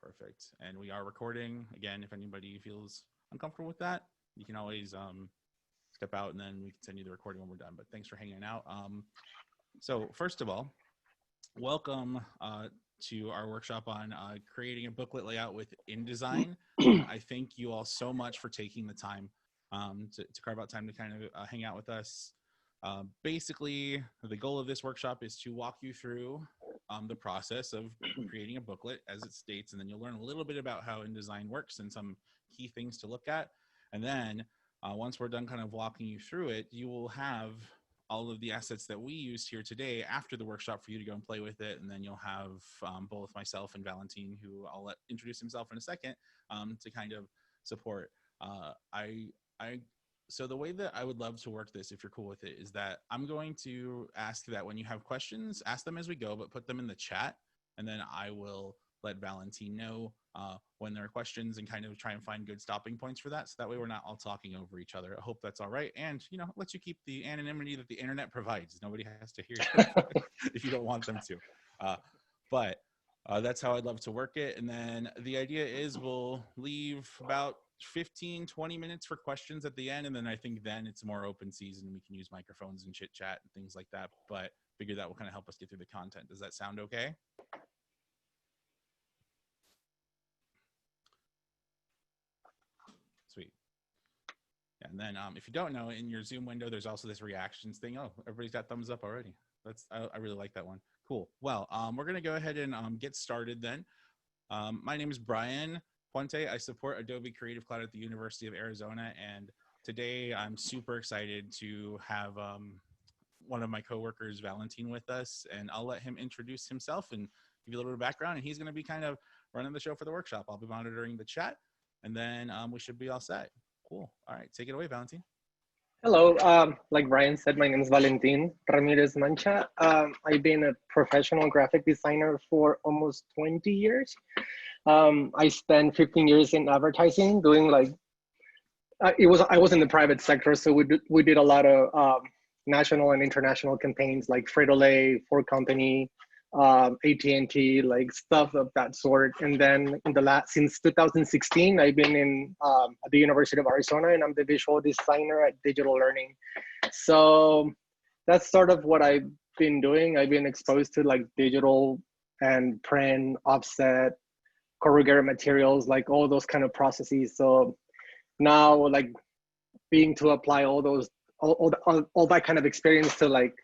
Perfect. And we are recording. Again, if anybody feels uncomfortable with that, you can always step out and then we can send you the recording when we're done. But thanks for hanging out. So first of all, welcome to our workshop on creating a booklet layout with InDesign. I thank you all so much for taking the time to carve out time to kind of hang out with us. Basically, the goal of this workshop is to walk you through the process of creating a booklet as it states, and then you'll learn a little bit about how InDesign works and some key things to look at. And then once we're done kind of walking you through it, you will have all of the assets that we used here today after the workshop for you to go and play with it. And then you'll have both myself and Valentin, who I'll let introduce himself in a second, to kind of support. So the way that I would love to work this, if you're cool with it, is that I'm going to ask that when you have questions, ask them as we go, but put them in the chat. And then I will let Valentin know when there are questions and kind of try and find good stopping points for that. So that way we're not all talking over each other. I hope that's all right. And, you know, lets you keep the anonymity that the internet provides. Nobody has to hear you if you don't want them to. But that's how I'd love to work it. And then the idea is we'll leave about 15-20 minutes for questions at the end, and then I think then it's more open season. We can use microphones and chit chat and things like that, but figure that will kind of help us get through the content. Does that sound okay? Sweet. Yeah, and then if you don't know, in your Zoom window there's also this reactions thing. Oh, everybody's got thumbs up already. I really like that one. Cool. Well, we're gonna go ahead and get started then. My name is Brian Puente. I support Adobe Creative Cloud at the University of Arizona, and today I'm super excited to have one of my coworkers, Valentin, with us, and I'll let him introduce himself and give you a little bit of background, and he's going to be kind of running the show for the workshop. I'll be monitoring the chat, and then we should be all set. Cool. All right, take it away, Valentin. Hello, like Brian said, my name is Valentin Ramirez Mancha. I've been a professional graphic designer for almost 20 years. I spent 15 years in advertising doing like, I was in the private sector, so we did a lot of national and international campaigns like Frito-Lay, Ford Company, AT&T, like stuff of that sort. And then since 2016, I've been in at the University of Arizona, and I'm the visual designer at Digital Learning. So that's sort of what I've been doing. I've been exposed to like digital and print, offset, corrugated materials, like all those kind of processes. So now, like being to apply all that kind of experience to like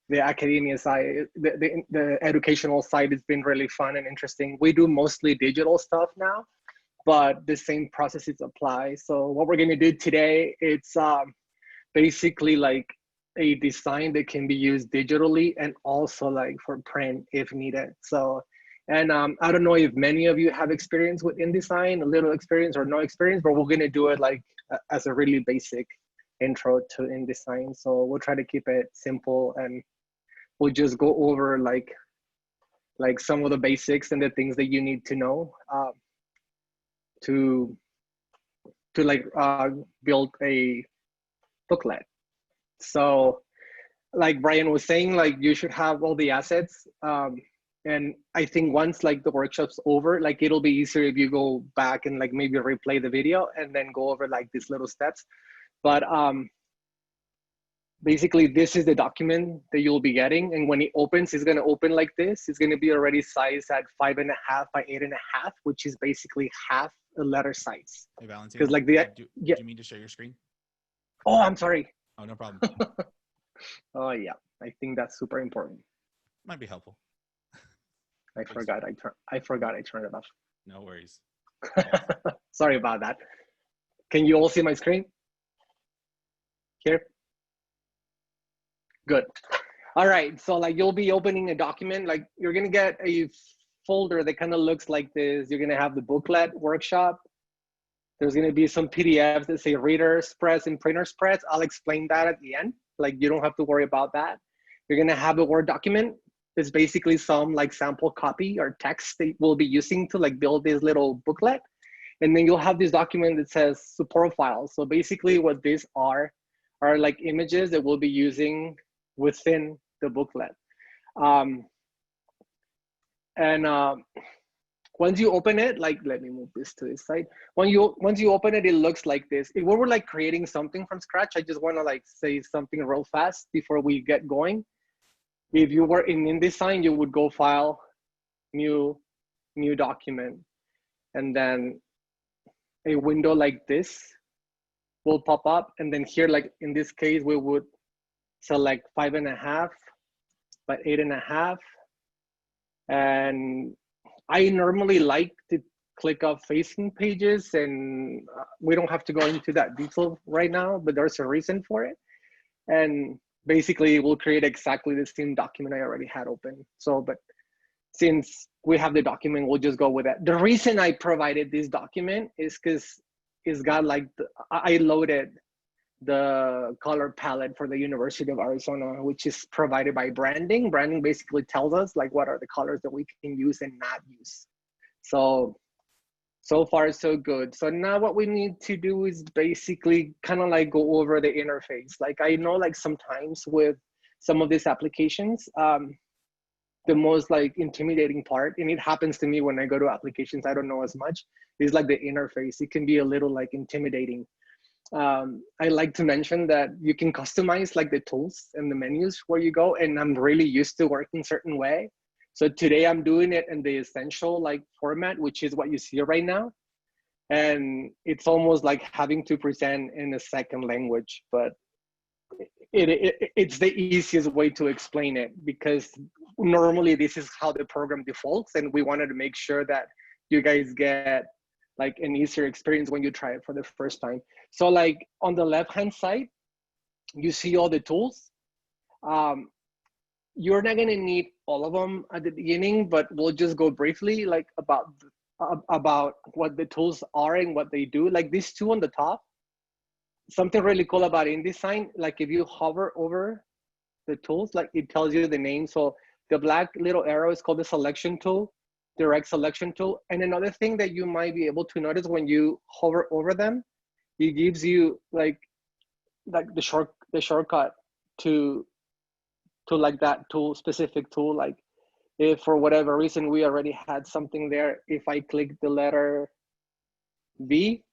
the academia side, the educational side has been really fun and interesting. We do mostly digital stuff now, but the same processes apply. So what we're going to do today, it's basically like a design that can be used digitally and also like for print if needed. So, and I don't know if many of you have experience with InDesign, a little experience or no experience, but we're going to do it like as a really basic intro to InDesign. So we'll try to keep it simple, and we'll just go over like some of the basics and the things that you need to know to like build a booklet. So like Brian was saying, like you should have all the assets. And I think once like the workshop's over, like it'll be easier if you go back and like maybe replay the video and then go over like these little steps. But basically this is the document that you'll be getting. And when it opens, it's gonna open like this. It's gonna be already sized at 5.5 by 8.5, which is basically half a letter size. Hey, Valentin, because like do you mean to share your screen? Oh, I'm sorry. Oh, no problem. Oh yeah, I think that's super important. Might be helpful. I forgot I turned it off. No worries. Sorry about that. Can you all see my screen? Here? Good. All right, so like you'll be opening a document, like you're gonna get a folder that kind of looks like this. You're gonna have the booklet workshop. There's gonna be some PDFs that say reader spreads and printer spreads. I'll explain that at the end. Like you don't have to worry about that. You're gonna have a Word document. It's basically some like sample copy or text that we'll be using to like build this little booklet. And then you'll have this document that says support files. So basically what these are like images that we'll be using within the booklet. once you open it, like, let me move this to this side. Once you open it, it looks like this. If we were like creating something from scratch, I just want to like say something real fast before we get going. If you were in InDesign, you would go File, New Document, and then a window like this will pop up. And then here, like in this case, we would select 5.5 by 8.5. And I normally like to click off facing pages, and we don't have to go into that detail right now, but there's a reason for it. And basically we'll create exactly the same document I already had open. So, but since we have the document, we'll just go with that. The reason I provided this document is because it's got like, I loaded the color palette for the University of Arizona, which is provided by branding. Branding basically tells us like what are the colors that we can use and not use. So far so good. So now what we need to do is basically kind of like go over the interface. Like I know like sometimes with some of these applications, the most like intimidating part, and it happens to me when I go to applications I don't know as much, is like the interface. It can be a little like intimidating. I like to mention that you can customize like the tools and the menus where you go, and I'm really used to working certain way. So today I'm doing it in the essential like format, which is what you see right now. And it's almost like having to present in a second language, but it's the easiest way to explain it, because normally this is how the program defaults, and we wanted to make sure that you guys get like an easier experience when you try it for the first time. So like on the left hand side, you see all the tools. You're not going to need all of them at the beginning, but we'll just go briefly like about what the tools are and what they do. Like these two on the top, something really cool about InDesign, like if you hover over the tools, like it tells you the name. So the black little arrow is called the selection tool, direct selection tool. And another thing that you might be able to notice when you hover over them, it gives you like the shortcut to like that tool, specific tool. Like if for whatever reason we already had something there, if I click the letter B,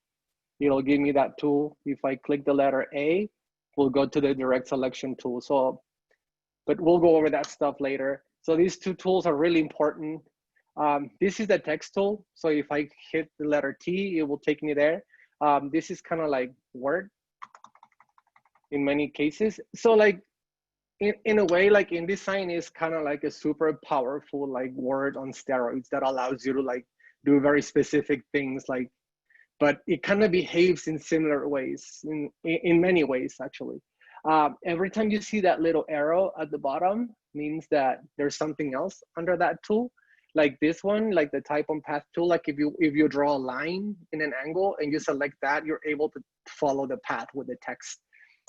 it'll give me that tool. If I click the letter A, we'll go to the direct selection tool. So, but we'll go over that stuff later. So these two tools are really important. This is the text tool. So if I hit the letter T, it will take me there. This is kind of like Word in many cases. So like in a way, like InDesign is kind of like a super powerful like Word on steroids that allows you to like do very specific things, like, but it kind of behaves in similar ways, in many ways actually. Every time you see that little arrow at the bottom means that there's something else under that tool. Like this one, like the type on path tool, like if you draw a line in an angle and you select that, you're able to follow the path with the text.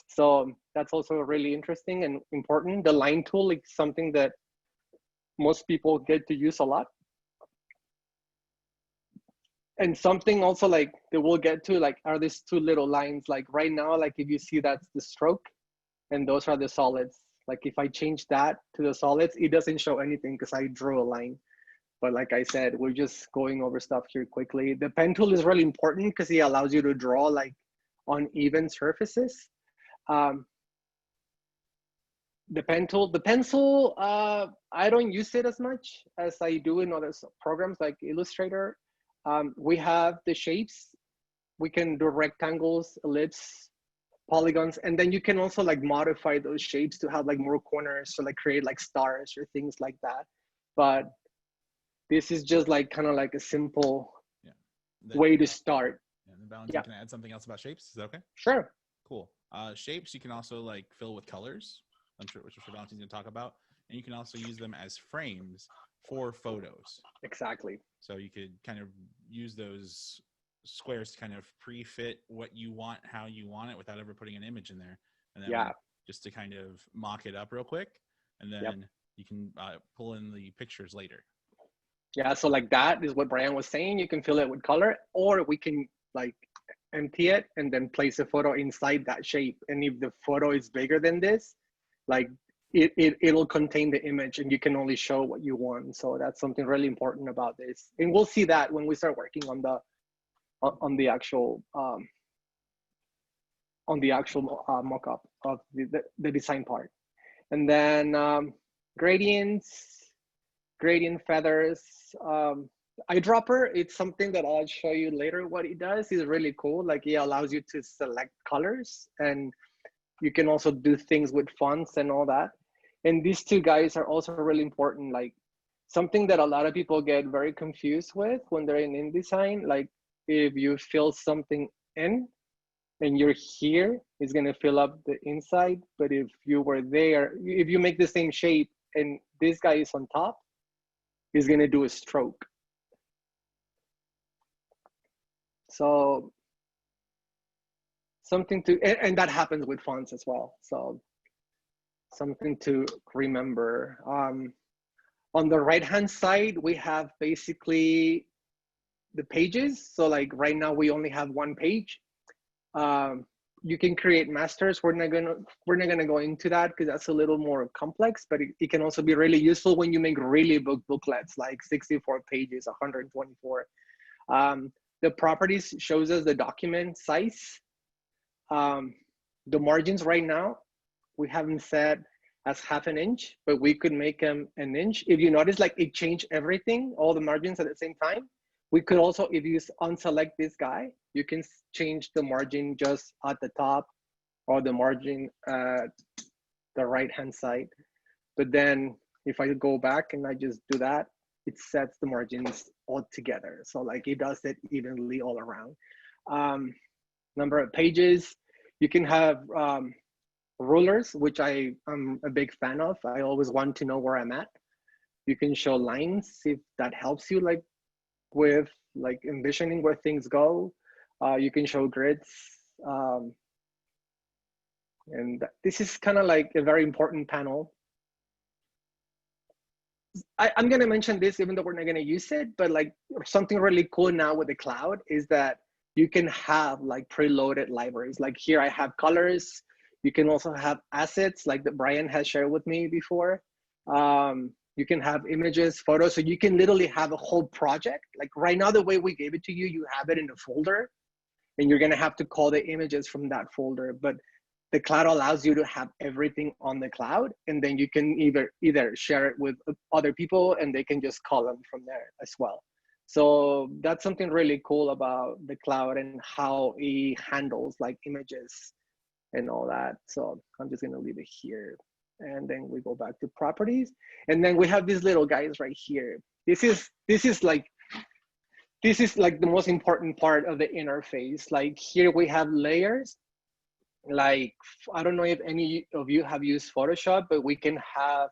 So that's also really interesting and important. The line tool is something that most people get to use a lot. And something also like that we'll get to, like, are these two little lines. Like right now, like if you see that's the stroke and those are the solids. Like if I change that to the solids, it doesn't show anything because I drew a line. But like I said, we're just going over stuff here quickly. The pen tool is really important because it allows you to draw like uneven surfaces. The pen tool, the pencil, I don't use it as much as I do in other programs like Illustrator. We have the shapes. We can do rectangles, ellipse, polygons, and then you can also like modify those shapes to have like more corners, to like create like stars or things like that. But this is just like kind of like a simple way to start. Yeah, the balance. Can I add something else about shapes? Is that okay? Sure. Cool. Shapes you can also like fill with colors. I'm sure which Valentine's going to talk about, and you can also use them as frames for photos. Exactly. So you could kind of use those squares to kind of pre-fit what you want, how you want it, without ever putting an image in there. And then just to kind of mock it up real quick, and then you can pull in the pictures later. Yeah, so like that is what Brian was saying. You can fill it with color, or we can like empty it and then place a photo inside that shape. And if the photo is bigger than this, like it'll contain the image and you can only show what you want. So that's something really important about this. And we'll see that when we start working on the actual mock-up of the design part. And then gradients, gradient feathers. Eyedropper, it's something that I'll show you later. What it does is really cool. Like it allows you to select colors, and you can also do things with fonts and all that. And these two guys are also really important. Like something that a lot of people get very confused with when they're in InDesign. Like if you fill something in and you're here, it's gonna fill up the inside. But if you were there, if you make the same shape and this guy is on top, he's gonna do a stroke. So something to, and that happens with fonts as well. So something to remember. On the right-hand side, we have basically the pages. So like right now we only have one page. You can create masters. We're not gonna go into that because that's a little more complex, but it can also be really useful when you make really big booklets, like 64 pages, 124. The properties shows us the document size. The margins right now, we haven't set as 1/2 inch, but we could make them 1 inch. If you notice, like it changed everything, all the margins at the same time. We could also, if you unselect this guy, you can change the margin just at the top or the margin at the right-hand side. But then if I go back and I just do that, it sets the margins all together. So like it does it evenly all around. Number of pages, you can have rulers, which I'm a big fan of. I always want to know where I'm at. You can show lines if that helps you, like with like envisioning where things go. You can show grids. And this is kind of like a very important panel. I'm going to mention this even though we're not going to use it, but like something really cool now with the cloud is that you can have like preloaded libraries. Like here I have colors. You can also have assets like that Brian has shared with me before. You can have images, photos. So you can literally have a whole project. Like right now, the way we gave it to you, you have it in a folder and you're going to have to call the images from that folder. But the cloud allows you to have everything on the cloud, and then you can either share it with other people and they can just call them from there as well. So that's something really cool about the cloud and how it handles like images and all that. So I'm just gonna leave it here. And then we go back to properties. And then we have these little guys right here. This is like the most important part of the interface. Like here we have layers. Like, I don't know if any of you have used Photoshop, but we can have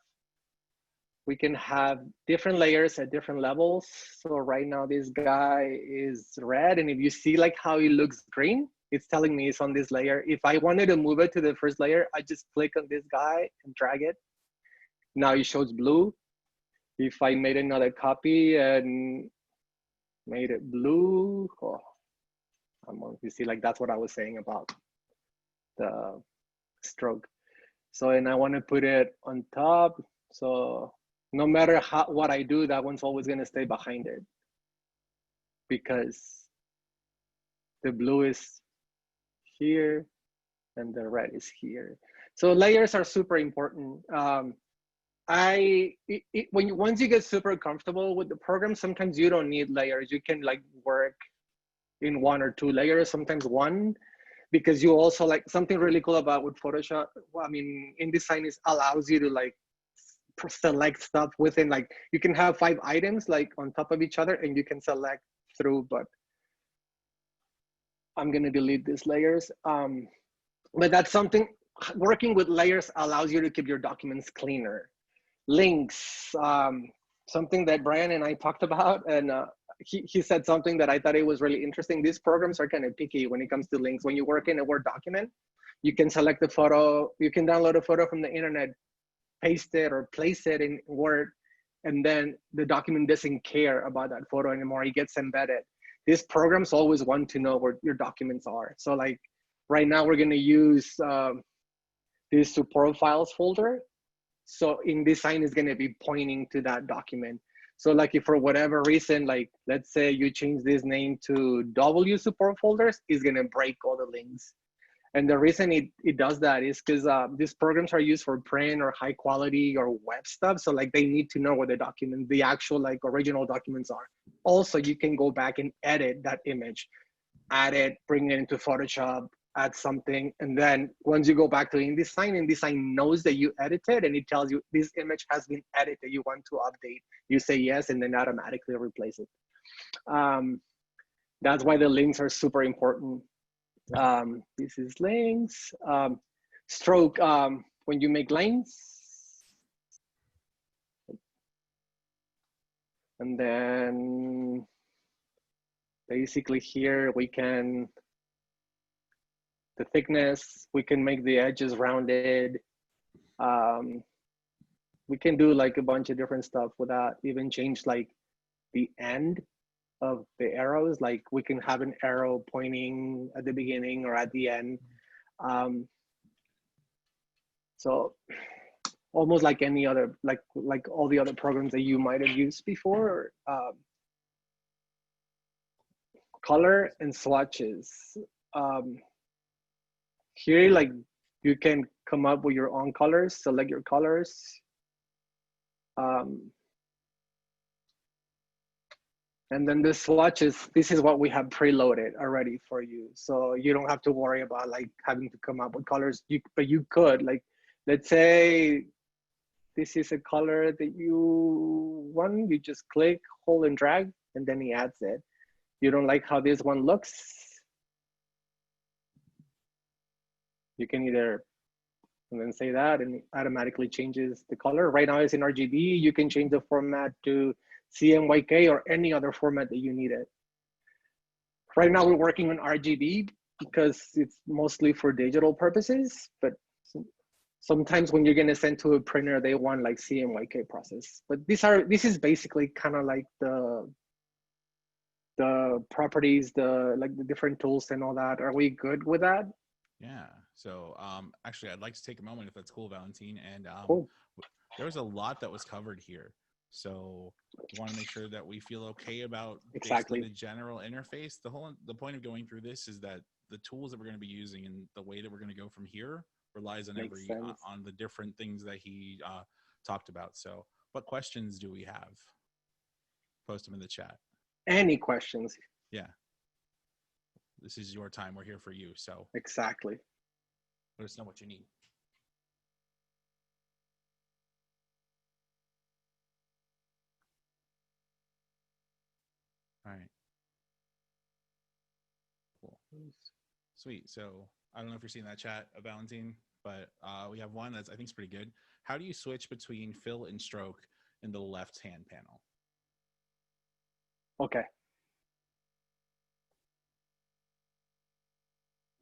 different layers at different levels. So right now this guy is red. And if you see like how it looks green, it's telling me it's on this layer. If I wanted to move it to the first layer, I just click on this guy and drag it. Now it shows blue. If I made another copy and made it blue, oh, you see, like that's what I was saying about the stroke. So, and I want to put it on top. So no matter what I do, that one's always going to stay behind it because the blue is here and the red is here. So layers are super important. Once you get super comfortable with the program, sometimes you don't need layers. You can like work in 1 or 2 layers, sometimes one, because you also like something really cool about with Photoshop. I mean, InDesign allows you to like select stuff within, like you can have 5 items like on top of each other and you can select through, but I'm going to delete these layers. But that's something, working with layers allows you to keep your documents cleaner. Links, something that Brian and I talked about, and he said something that I thought it was really interesting. These programs are kind of picky when it comes to links. When you work in a Word document, you can select the photo, you can download a photo from the internet, paste it or place it in Word, and then the document doesn't care about that photo anymore. It gets embedded. These programs always want to know where your documents are. So like right now we're going to use this support files folder. So InDesign is going to be pointing to that document. So like if for whatever reason, like let's say you change this name to W support folders, it's going to break all the links. And the reason it does that is because these programs are used for print or high quality or web stuff. So like they need to know where the actual like original documents are. Also, you can go back and edit that image, add it, bring it into Photoshop, add something. And then once you go back to InDesign knows that you edited and it tells you this image has been edited, you want to update. You say yes, and then automatically replace it. That's why the links are super important. This is links. Stroke, when you make lines. And then basically here we can, the thickness, we can make the edges rounded. We can do like a bunch of different stuff with that, even change like the end of the arrows. Like we can have an arrow pointing at the beginning or at the end. So almost like any other, like all the other programs that you might have used before. Color and swatches. Here, like you can come up with your own colors, select your colors. And then the swatches, this is what we have preloaded already for you. So you don't have to worry about like having to come up with colors, but you could, like, let's say this is a color that you want, you just click, hold and drag, and then he adds it. You don't like how this one looks, you can either, and then say that, and it automatically changes the color. Right now it's in RGB. You can change the format to CMYK or any other format that you need it. Right now we're working on RGB because it's mostly for digital purposes, but sometimes when you're gonna send to a printer, they want like CMYK process. But this is basically kind of like the properties, the different tools and all that. Are we good with that? Yeah. So actually, I'd like to take a moment, if that's cool, Valentine. And Cool. there was a lot that was covered here. So we want to make sure that we feel okay about Exactly basically the general interface. The point of going through this is that the tools that we're going to be using and the way that we're going to go from here relies on on the different things that he talked about. So what questions do we have? Post them in the chat. Any questions? Yeah. This is your time. We're here for you. So exactly. Let us know what you need. All right. Cool. Sweet. So I don't know if you're seeing that chat, Valentine, but we have one that's I think is pretty good. How do you switch between fill and stroke in the left-hand panel? Okay.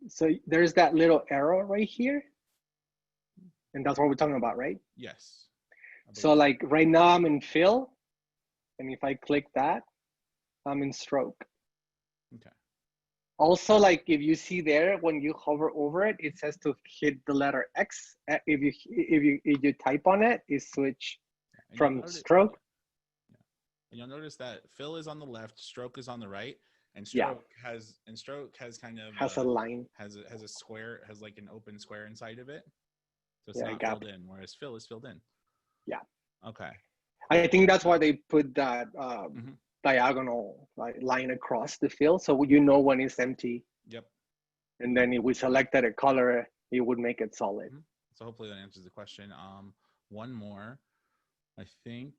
So there's that little arrow right here. And that's what we're talking about, right? Yes. So like right now I'm in fill. And if I click that, I'm in stroke. Okay. Also, like if you see there, when you hover over it, it says to hit the letter X. If you type on it, it switch from stroke. Yeah. And you'll notice that fill is on the left, stroke is on the right, and stroke has kind of has a line, has a square, has like an open square inside of it, so it's not filled in. Whereas fill is filled in. Yeah. Okay. I think that's why they put that diagonal line across the fill, so you know when it's empty. Yep. And then if we selected a color, it would make it solid. So hopefully that answers the question. One more, I think.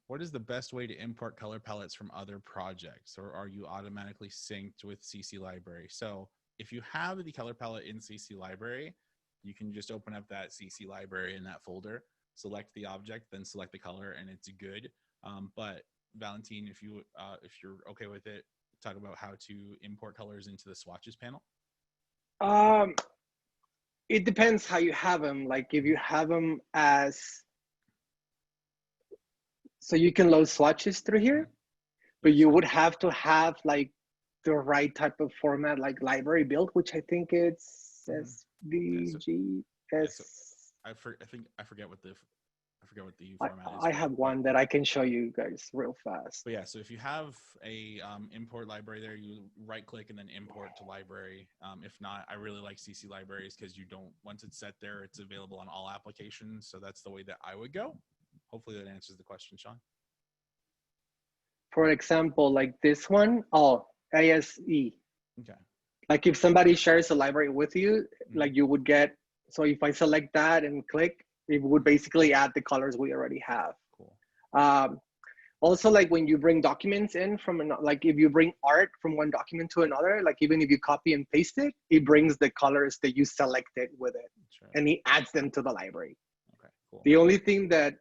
What is the best way to import color palettes from other projects, or are you automatically synced with CC Library? So if you have the color palette in CC Library, you can just open up that CC Library in that folder, select the object, then select the color, and it's good. But Valentine, if you're okay with it, talk about how to import colors into the swatches panel. It depends how you have them. Like if you have them as, so you can load swatches through here, but you would have to have like the right type of format, like library build, which I think it's SVG. think I forget what the format is I for have it. But one that I can show you guys real fast. yeah, so if you have a import library there, you right click and then import to library. If not, I really like CC libraries because you don't, once it's set there, it's available on all applications. So that's the way that I would go. Hopefully that answers the question, Sean. For example, like this one, oh, ASE. Okay. Like if somebody shares a library with you, Mhm. like you would get, so if I select that and click, it would basically add the colors we already have. Cool. Also, like when you bring documents in from, like if you bring art from one document to another, like even if you copy and paste it, it brings the colors that you selected with it, Sure. and it adds them to the library. Okay, cool. The only thing that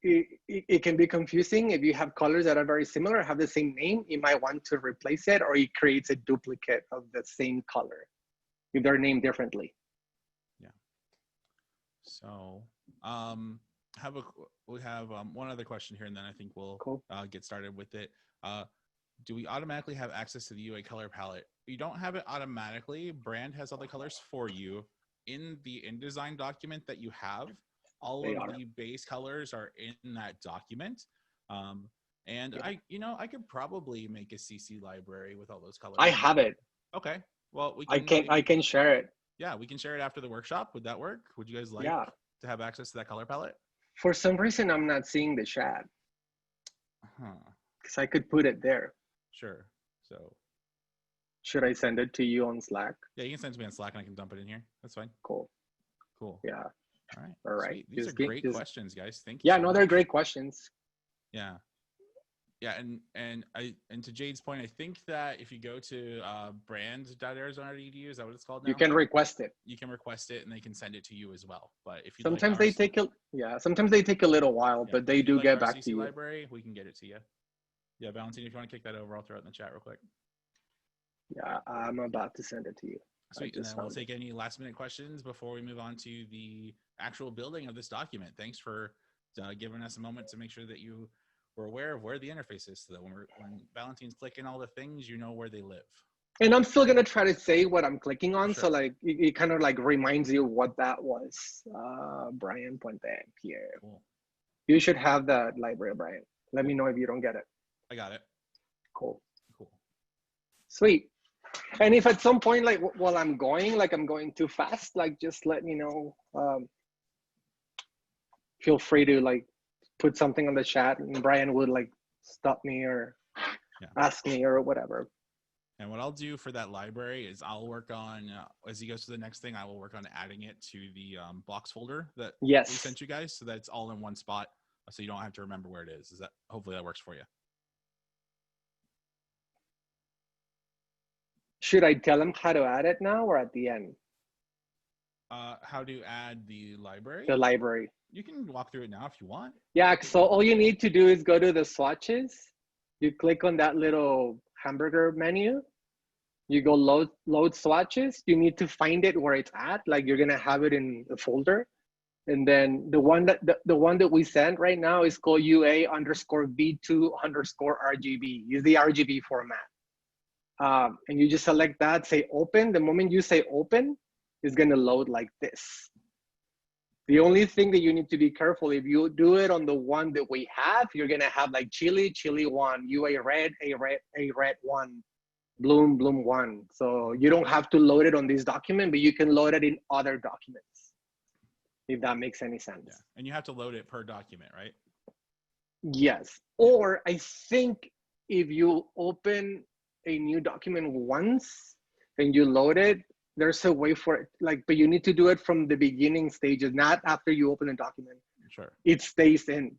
it can be confusing if you have colors that are very similar, have the same name, you might want to replace it, or it creates a duplicate of the same color if they're named differently. Yeah. So, we have one other question here, and then I think we'll Cool. get started with it. Do we automatically have access to the UA color palette? You don't have it automatically. Brand has all the colors for you in the InDesign document that you have. All They of are. the base colors are in that document. And Yeah. I could probably make a CC library with all those colors. I have it. Okay. Well, we I can. can share it. Yeah, we can share it after the workshop. Would that work? Would you guys like Yeah. to have access to that color palette? For some reason, I'm not seeing the chat Huh. because I could put it there. Sure. So Should I send it to you on Slack? yeah, you can send it to me on Slack and I can dump it in here. That's fine. Cool. Cool. Yeah. All right. All right. Sweet. These are great questions, guys. Thank you. Yeah, so no, much. they're great questions. Yeah. Yeah, and to Jade's point, I think that if you go to brand.arizona.edu, is that what it's called now? You can request it. You can request it, and they can send it to you as well. But if you Sometimes they take sometimes they take a little while, but they do get back to you. Library, we can get it to you. Yeah, Valentine, if you want to kick that over, I'll throw it in the chat real quick. Yeah, I'm about to send it to you. Sweet, and then we'll take any last minute questions before we move on to the actual building of this document. Thanks for giving us a moment to make sure that you were aware of where the interface is, so that when Valentine's clicking all the things, you know where they live. And I'm still gonna try to say what I'm clicking on, Sure. so like it kind of like reminds you what that was. Brian Puente here. Cool. You should have that library, Brian. Let me know if you don't get it. I got it. Cool. Cool. Sweet. And if at some point, like while I'm going too fast, like just let me know. Feel free to like put something on the chat, and Brian would like stop me or ask me or whatever. And what I'll do for that library is I'll work on, as he goes to the next thing, I will work on adding it to the blocks folder that we sent you guys, so that it's all in one spot, so you don't have to remember where it is. Hopefully that works for you. Should I tell him how to add it now or at the end? How to add the library? The library. You can walk through it now if you want. Yeah, so all you need to do is go to the swatches. You click on that little hamburger menu. You go load swatches. You need to find it where it's at. Like you're gonna have it in the folder. And then the one that we sent right now is called UA_V2_RGB. Use the RGB format. And you just select that, say open. The moment you say open, it's gonna load like this. The only thing that you need to be careful, if you do it on the one that we have, you're gonna have like chili 1, UA red, a red 1, bloom 1. So you don't have to load it on this document, but you can load it in other documents, if that makes any sense. Yeah. And you have to load it per document, right? Yes. Or I think if you open a new document once and you load it, there's a way for it, like, but you need to do it from the beginning stages, not after you open a document. Sure. It stays in.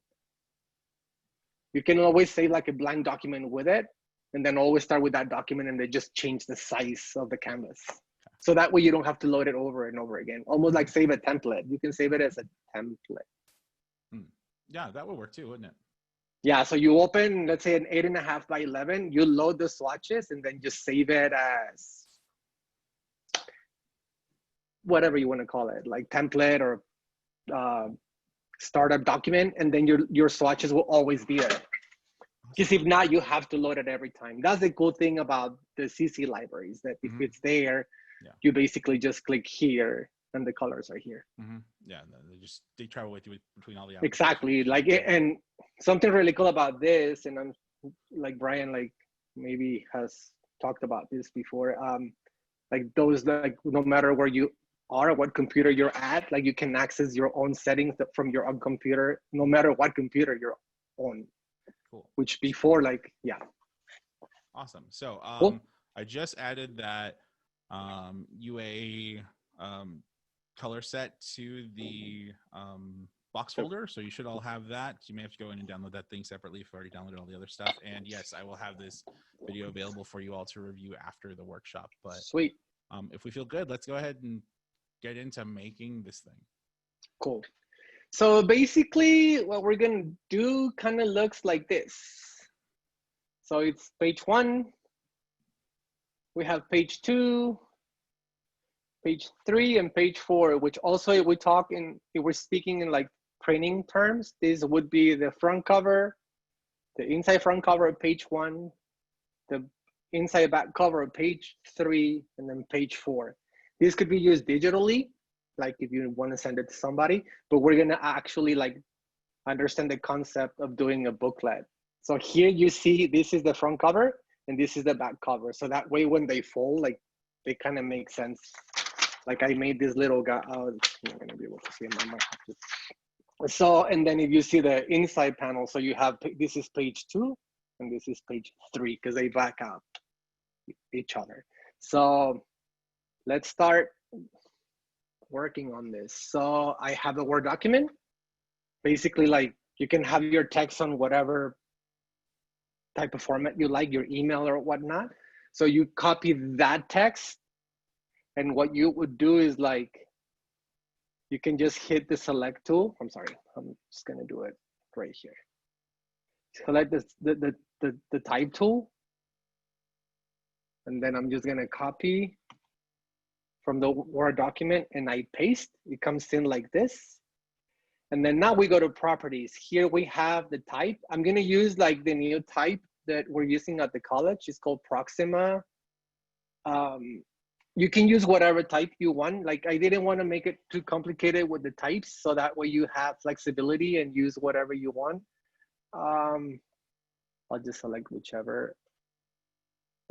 You can always save like a blank document with it, and then always start with that document and then just change the size of the canvas. Okay. So that way you don't have to load it over and over again. Almost like save a template. You can save it as a template. Yeah, that would work too, wouldn't it? Yeah, so you open, let's say an 8.5 by 11, you load the swatches and then just save it as whatever you want to call it, like template or startup document, and then your swatches will always be there. Because if not, you have to load it every time. That's the cool thing about the CC libraries, that if it's there, you basically just click here and the colors are here. Yeah, they travel with you between all the Exactly. Like it, and something really cool about this, and I'm like Brian, like maybe has talked about this before. Like those, like no matter where you are, what computer you're at, like you can access your own settings from your own computer, no matter what computer you're on. Cool. Which before, like, yeah. Awesome. So Cool. I just added that UA color set to the box folder. So you should all have that. You may have to go in and download that thing separately if you've already downloaded all the other stuff. And yes, I will have this video available for you all to review after the workshop. But sweet. If we feel good, let's go ahead and get into making this thing. Cool. So basically what we're gonna do kind of looks like this. So it's page 1. We have page 2, page 3, and page 4, which also if we're speaking in like printing terms, this would be the front cover, the inside front cover of page 1, the inside back cover of page 3, and then page 4. This could be used digitally, like if you want to send it to somebody, but we're gonna actually like understand the concept of doing a booklet. So here you see this is the front cover and this is the back cover. So that way when they fold, like they kind of make sense. Like I made this little guy, I'm not gonna be able to see him, I might have to. So, and then if you see the inside panel, so you have, this is page 2 and this is page 3 because they back up each other. So let's start working on this. So I have a Word document. Basically, like you can have your text on whatever type of format you like, your email or whatnot. So you copy that text, and what you would do is like, you can just hit the select tool. I'm sorry, I'm just gonna do it right here. Select the type tool, and then I'm just gonna copy from the Word document and I paste. It comes in like this. And then now we go to properties. Here we have the type. I'm gonna use like the new type that we're using at the college. It's called Proxima. You can use whatever type you want. Like I didn't want to make it too complicated with the types, so that way you have flexibility and use whatever you want. I'll just select whichever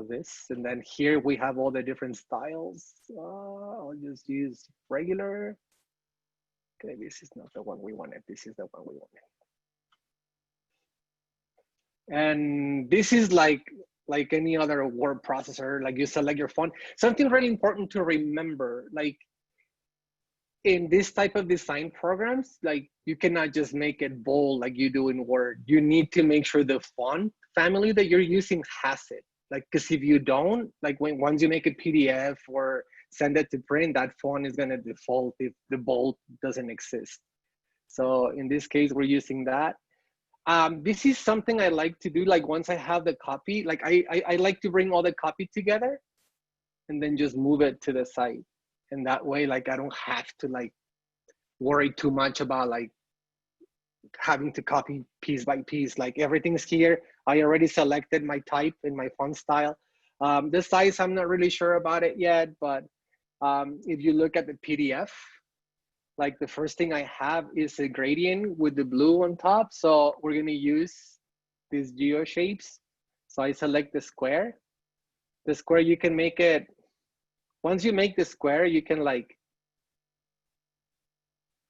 of this. And then here we have all the different styles. I'll just use regular. Okay, this is not the one we wanted. This is the one we wanted. And this is like any other word processor, like you select your font. Something really important to remember, like in this type of design programs, like you cannot just make it bold like you do in Word. You need to make sure the font family that you're using has it. Like, because if you don't, like once you make a PDF or send it to print, that font is gonna default if the bold doesn't exist. So in this case, we're using that. This is something I like to do. Like once I have the copy, like I like to bring all the copy together and then just move it to the side. And that way, like I don't have to like worry too much about like having to copy piece by piece. Like everything's here. I already selected my type and my font style. The size, I'm not really sure about it yet, but if you look at the PDF, like the first thing I have is a gradient with the blue on top. So we're gonna use these geo shapes. So I select the square. The square, you can make it, once you make the square, you can like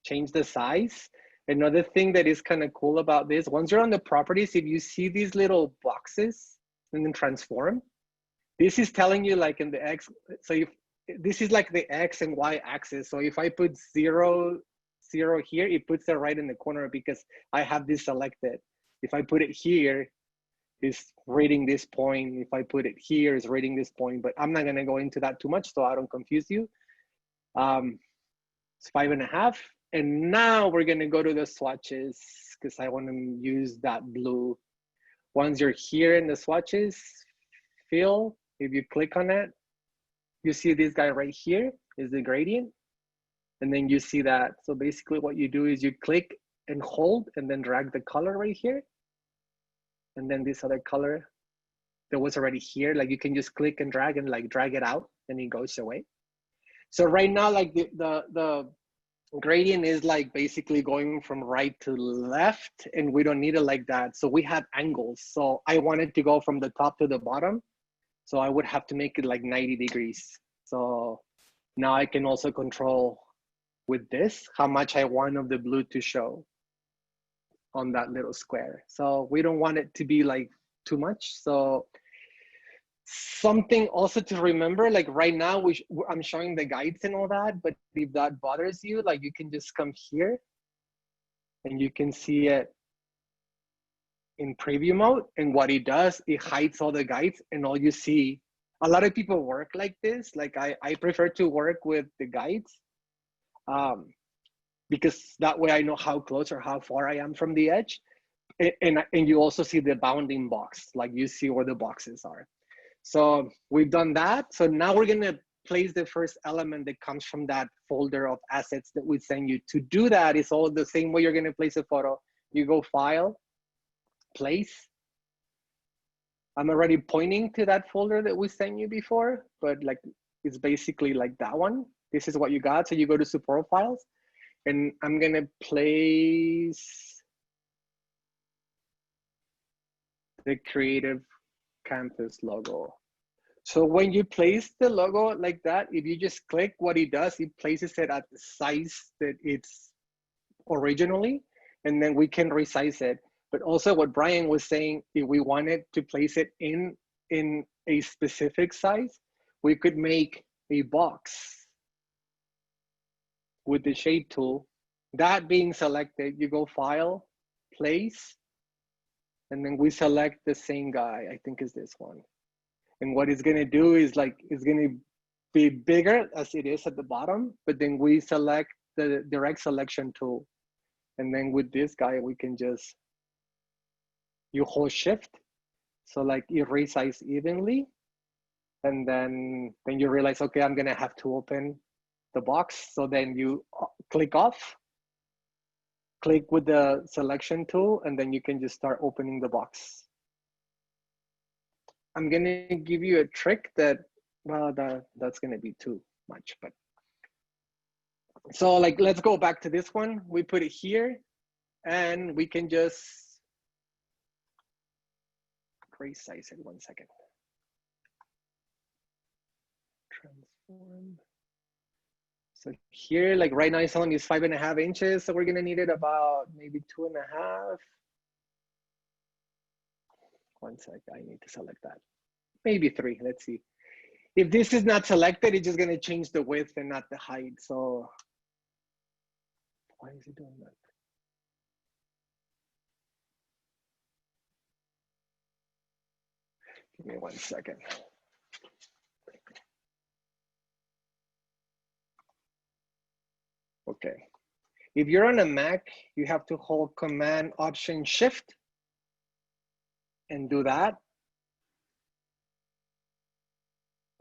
change the size. Another thing that is kind of cool about this, once you're on the properties, if you see these little boxes and then transform, this is telling you like in the X, so if this is like the X and Y axis. So if I put 0, 0 here, it puts it right in the corner because I have this selected. If I put it here, it's reading this point. If I put it here, it's reading this point, but I'm not gonna go into that too much so I don't confuse you. It's 5.5. And now we're gonna go to the swatches because I wanna use that blue. Once you're here in the swatches, fill, if you click on it, you see this guy right here is the gradient. And then you see that. So basically what you do is you click and hold and then drag the color right here. And then this other color that was already here, like you can just click and drag it out and it goes away. So right now, like the gradient is like basically going from right to left, and we don't need it like that. So we have angles. So I wanted to go from the top to the bottom. So I would have to make it like 90 degrees. So now I can also control with this how much I want of the blue to show on that little square. So we don't want it to be like too much. So something also to remember, like right now I'm showing the guides and all that, but if that bothers you, like you can just come here and you can see it in preview mode. And what it does, it hides all the guides, and all you see, a lot of people work like this. Like I prefer to work with the guides because that way I know how close or how far I am from the edge. And you also see the bounding box, like you see where the boxes are. So we've done that. So now we're gonna place the first element that comes from that folder of assets that we send you. To do that is all the same way you're gonna place a photo. You go File, Place. I'm already pointing to that folder that we sent you before, but like it's basically like that one. This is what you got. So you go to Support Files, and I'm gonna place the Creative Campus logo. So when you place the logo like that, if you just click, what it does, it places it at the size that it's originally, and then we can resize it. But also what Brian was saying, if we wanted to place it in a specific size, we could make a box with the shade tool. That being selected, you go File, Place, and then we select the same guy. I think is this one. And what it's gonna do is like, it's gonna be bigger as it is at the bottom, but then we select the direct selection tool. And then with this guy, we can just, you hold Shift. So like it resize evenly. And then you realize, okay, I'm gonna have to open the box. So then you click off, click with the selection tool, and then you can just start opening the box. I'm gonna give you a trick that, well, that's gonna be too much, but. So like, let's go back to this one. We put it here, and we can just resize it. 1 second. Transform. So here, like right now it's only 5.5 inches. So we're gonna need it about maybe 2.5. 1 sec, I need to select that. Maybe 3, let's see. If this is not selected, it's just gonna change the width and not the height. So why is it doing that? Give me 1 second. Okay. If you're on a Mac, you have to hold Command Option Shift and do that.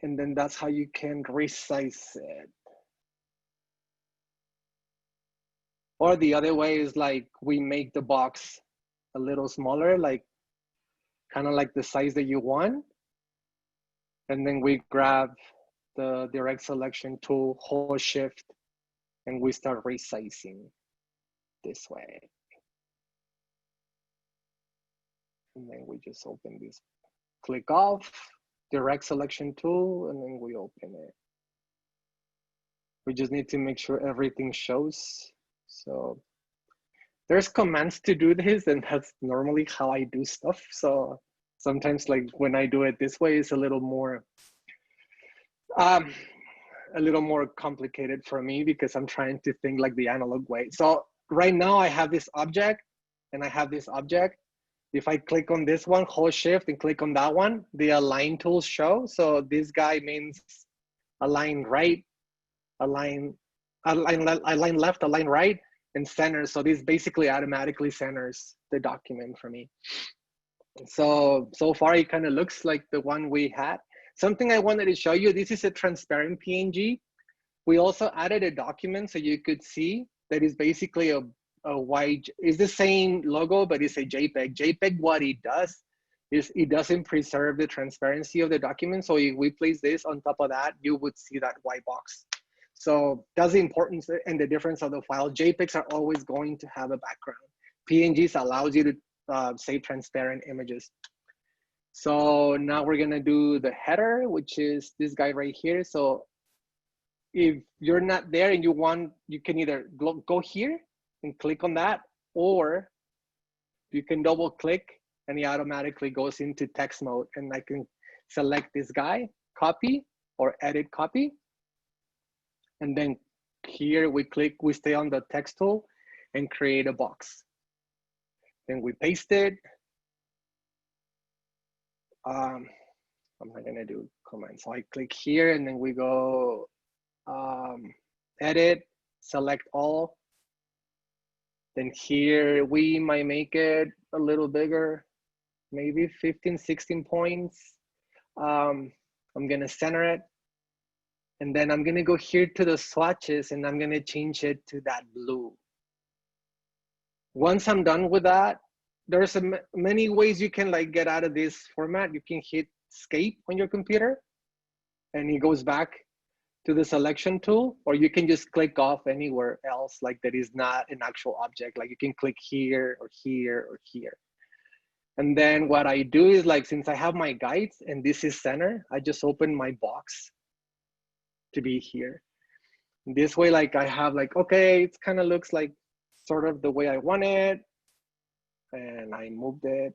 And then that's how you can resize it. Or the other way is like, we make the box a little smaller, like kind of like the size that you want. And then we grab the direct selection tool, hold Shift, and we start resizing this way. And then we just open this, click off, direct selection tool, and then we open it. We just need to make sure everything shows. So there's commands to do this, and that's normally how I do stuff. So sometimes like when I do it this way, it's a little more complicated for me because I'm trying to think like the analog way. So right now I have this object and I have this object. If I click on this one, hold Shift and click on that one, the align tools show. So this guy means align right, align left, align right, and center. So this basically automatically centers the document for me. So far it kind of looks like the one we had. Something I wanted to show you, this is a transparent PNG. We also added a document so you could see that is basically a wide, it's the same logo, but it's a JPEG. JPEG, what it does is it doesn't preserve the transparency of the document. So if we place this on top of that, you would see that white box. So that's the importance and the difference of the file. JPEGs are always going to have a background. PNGs allows you to save transparent images. So now we're gonna do the header, which is this guy right here. So if you're not there and you want, you can either go here and click on that, or you can double click and he automatically goes into text mode, and I can select this guy, copy or edit copy. And then here we stay on the text tool and create a box. Then we paste it. I'm not gonna do command. So I click here and then we go edit, select all. Then here we might make it a little bigger, maybe 15, 16 points. I'm gonna center it. And then I'm gonna go here to the swatches and I'm gonna change it to that blue. Once I'm done with that, there's many ways you can like get out of this format. You can hit escape on your computer and it goes back to the selection tool, or you can just click off anywhere else like that is not an actual object. Like you can click here or here or here. And then what I do is like, since I have my guides and this is center, I just open my box to be here. This way, like I have like, okay, it kind of looks like sort of the way I want it. And I moved it.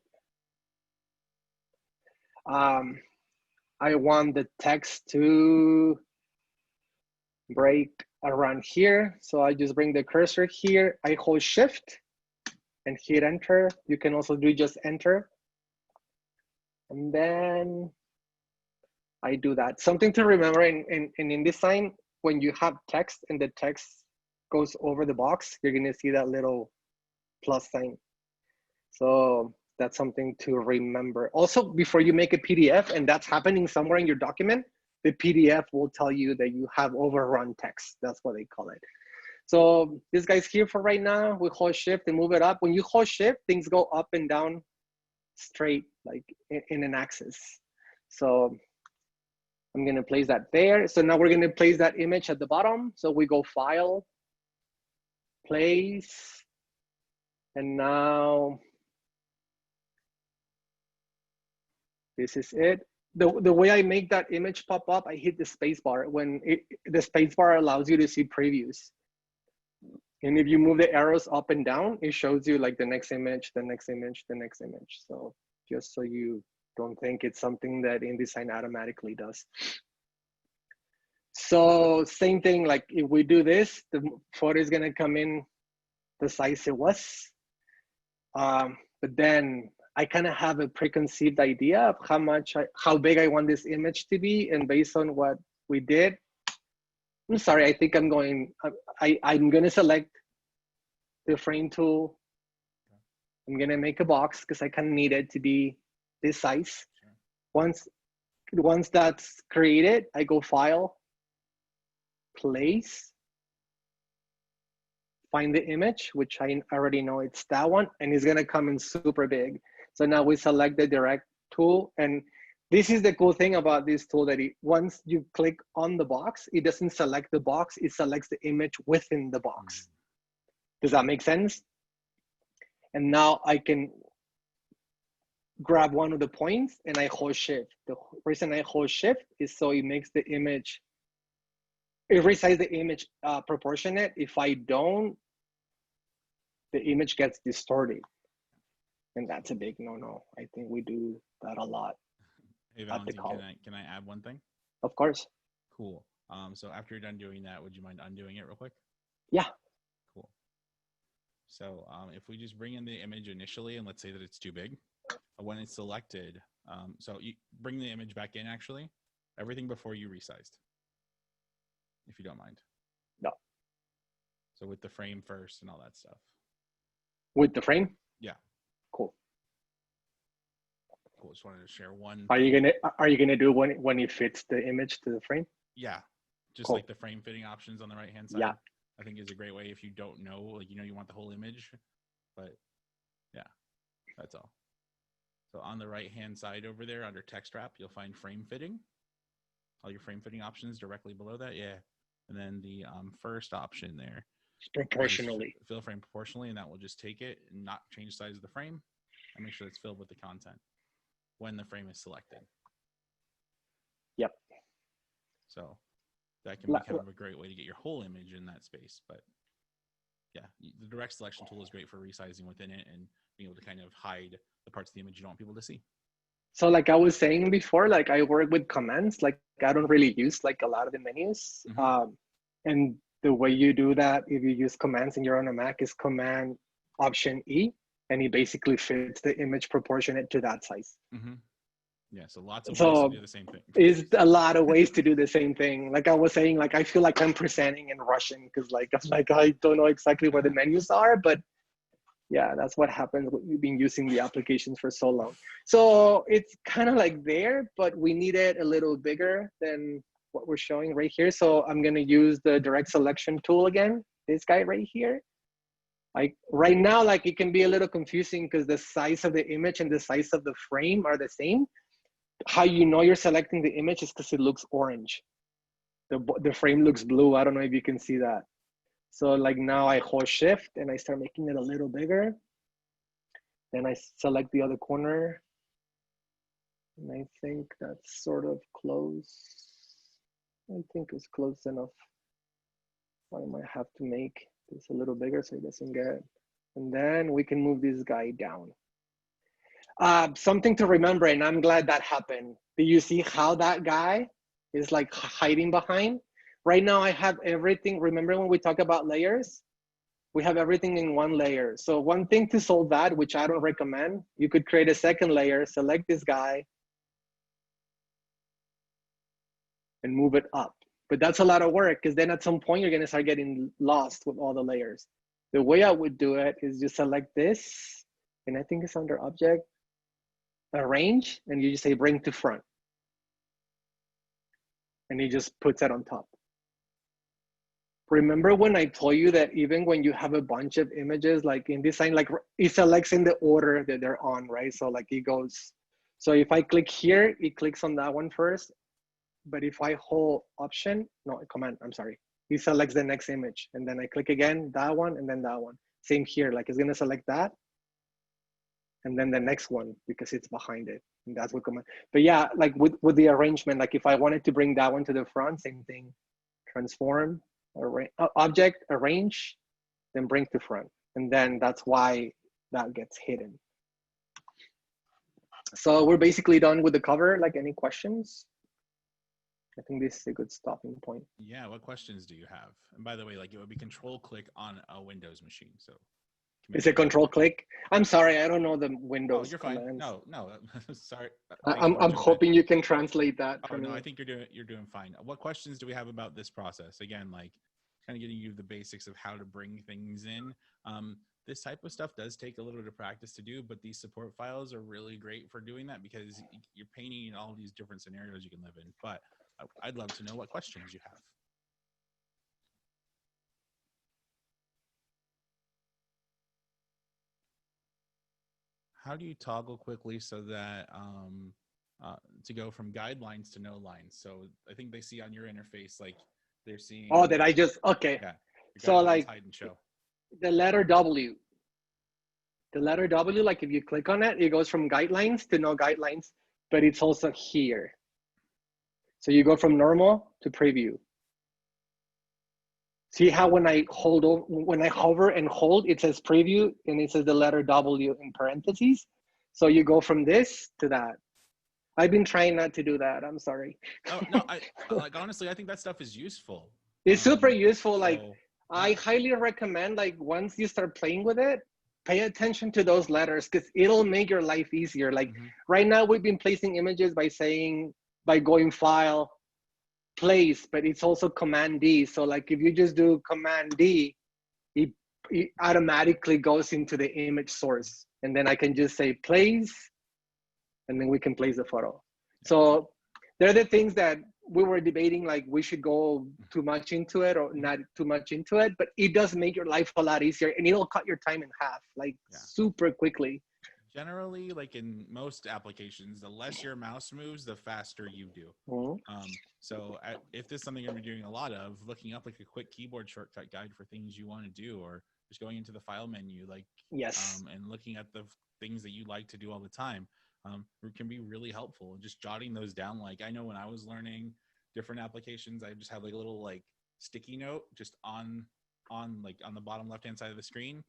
I want the text to break around here. So I just bring the cursor here. I hold shift and hit enter. You can also do just enter. And then I do that. Something to remember in InDesign, when you have text and the text goes over the box, you're gonna see that little plus sign. So that's something to remember. Also, before you make a PDF and that's happening somewhere in your document, the PDF will tell you that you have overrun text. That's what they call it. So this guy's here for right now. We hold shift and move it up. When you hold shift, things go up and down straight, like in an axis. So I'm gonna place that there. So now we're gonna place that image at the bottom. So we go file, place, and now this is it. The way I make that image pop up, I hit the space bar. When the space bar allows you to see previews. And if you move the arrows up and down, it shows you like the next image, the next image, the next image. So just so you don't think it's something that InDesign automatically does. So same thing, like if we do this, the photo is gonna come in the size it was. But then I kind of have a preconceived idea of how big I want this image to be. And based on what we did, I'm sorry, I think I'm gonna select the frame tool. I'm gonna make a box because I kind of need it to be this size. Once that's created, I go file, place, find the image, which I already know it's that one, and it's gonna come in super big. So now we select the direct tool, and this is the cool thing about this tool, that once you click on the box, it doesn't select the box, it selects the image within the box. Does that make sense? And now I can grab one of the points and I hold shift. The reason I hold shift is so it makes the image, it resizes the image proportionate. If I don't, the image gets distorted. And that's a big no-no. I think we do that a lot. Hey, Valentin, can I add one thing? Of course. Cool. So after you're done doing that, would you mind undoing it real quick? Yeah. Cool. So if we just bring in the image initially, and let's say that it's too big, when it's selected, so you bring the image back in, actually, everything before you resized, if you don't mind. No. So with the frame first and all that stuff. With the frame? Yeah. Cool. Cool. Just wanted to share one. Are you gonna do when it fits the image to the frame? Yeah. Just cool. Like the frame fitting options on the right hand side. Yeah. I think is a great way if you don't know, like you want the whole image, but yeah, that's all. So on the right hand side over there under text wrap, you'll find frame fitting. All your frame fitting options directly below that. Yeah. And then the first option there is Proportionally. fill frame proportionally, and that will just take it and not change the size of the frame and make sure it's filled with the content when the frame is selected. Yep. So that can be kind of a great way to get your whole image in that space. But yeah, the direct selection tool is great for resizing within it and being able to kind of hide the parts of the image you don't want people to see. So like I was saying before, like I work with commands, like I don't really use like a lot of the menus. And the way you do that, if you use commands and you're on a Mac, is Command Option E, and it basically fits the image proportionate to that size. Yeah, so lots of ways to do the same thing. Is a lot of ways to do the same thing. Like I was saying, like I feel like I'm presenting in Russian because like I don't know exactly where the menus are, but yeah, that's what happens. We've been using the applications for so long. So it's kind of like there, but we need it a little bigger than what we're showing right here. So I'm going to use the direct selection tool again, this guy right here. Like right now, like it can be a little confusing because the size of the image and the size of the frame are the same. How you know you're selecting the image is because it looks orange. The frame looks blue. I don't know if you can see that. So like now I hold shift and I start making it a little bigger. Then I select the other corner. And I think that's sort of close. I think it's close enough. I might have to make this a little bigger so it doesn't get, and then we can move this guy down. Something to remember, and I'm glad that happened. Do you see how that guy is like hiding behind? Right now I have everything. Remember when we talk about layers? We have everything in one layer. So one thing to solve that, which I don't recommend, you could create a second layer, select this guy, and move it up. But that's a lot of work because then at some point you're gonna start getting lost with all the layers. The way I would do it is just select this, and I think it's under Object, Arrange, and you just say Bring to Front. And he just puts that on top. Remember when I told you that even when you have a bunch of images, like InDesign, like it selects in the order that they're on, right? So like it goes, so if I click here, it clicks on that one first. But if I hold Command, I'm sorry. It selects the next image. And then I click again, that one, and then that one. Same here, like it's gonna select that. And then the next one, because it's behind it. And that's what command. But yeah, like with the arrangement, like if I wanted to bring that one to the front, same thing. Transform, Object, Arrange, then Bring to Front. And then that's why that gets hidden. So we're basically done with the cover. Like any questions? I think this is a good stopping point. Yeah, what questions do you have? And by the way, like it would be control click on a Windows machine. So is it control click? I'm sorry, I don't know the Windows. Oh, you're fine. No, sorry. I'm hoping you can translate that. Oh no, I think you're doing fine. What questions do we have about this process? Again, like kind of getting you the basics of how to bring things in. This type of stuff does take a little bit of practice to do, but these support files are really great for doing that because you're painting all these different scenarios you can live in. But I'd love to know what questions you have. How do you toggle quickly so that to go from guidelines to no lines? So I think they see on your interface, like they're seeing. Oh, that I just, okay. Yeah. So like hide and show. The letter W, like if you click on it, it goes from guidelines to no guidelines, but it's also here. So you go from normal to preview. See how when I hover and hold, it says preview and it says the letter W in parentheses. So you go from this to that. I've been trying not to do that. I'm sorry. Oh, no, like honestly, I think that stuff is useful. It's super useful. Like I highly recommend, like once you start playing with it, pay attention to those letters because it'll make your life easier. Like right now we've been placing images by going File, Place, but it's also Command D. So like if you just do Command D, it automatically goes into the image source. And then I can just say place, and then we can place the photo. So they're the things that we were debating, like we should go too much into it or not too much into it, but it does make your life a lot easier and it'll cut your time in half, like super quickly. Generally, like in most applications, the less your mouse moves, the faster you do. Mhm. So if this is something you're gonna be doing a lot of, looking up like a quick keyboard shortcut guide for things you want to do, or just going into the file menu, like Yes. and looking at the things that you like to do all the time, can be really helpful. Just jotting those down. Like I know when I was learning different applications, I just had like a little like sticky note just on like on the bottom left hand side of the screen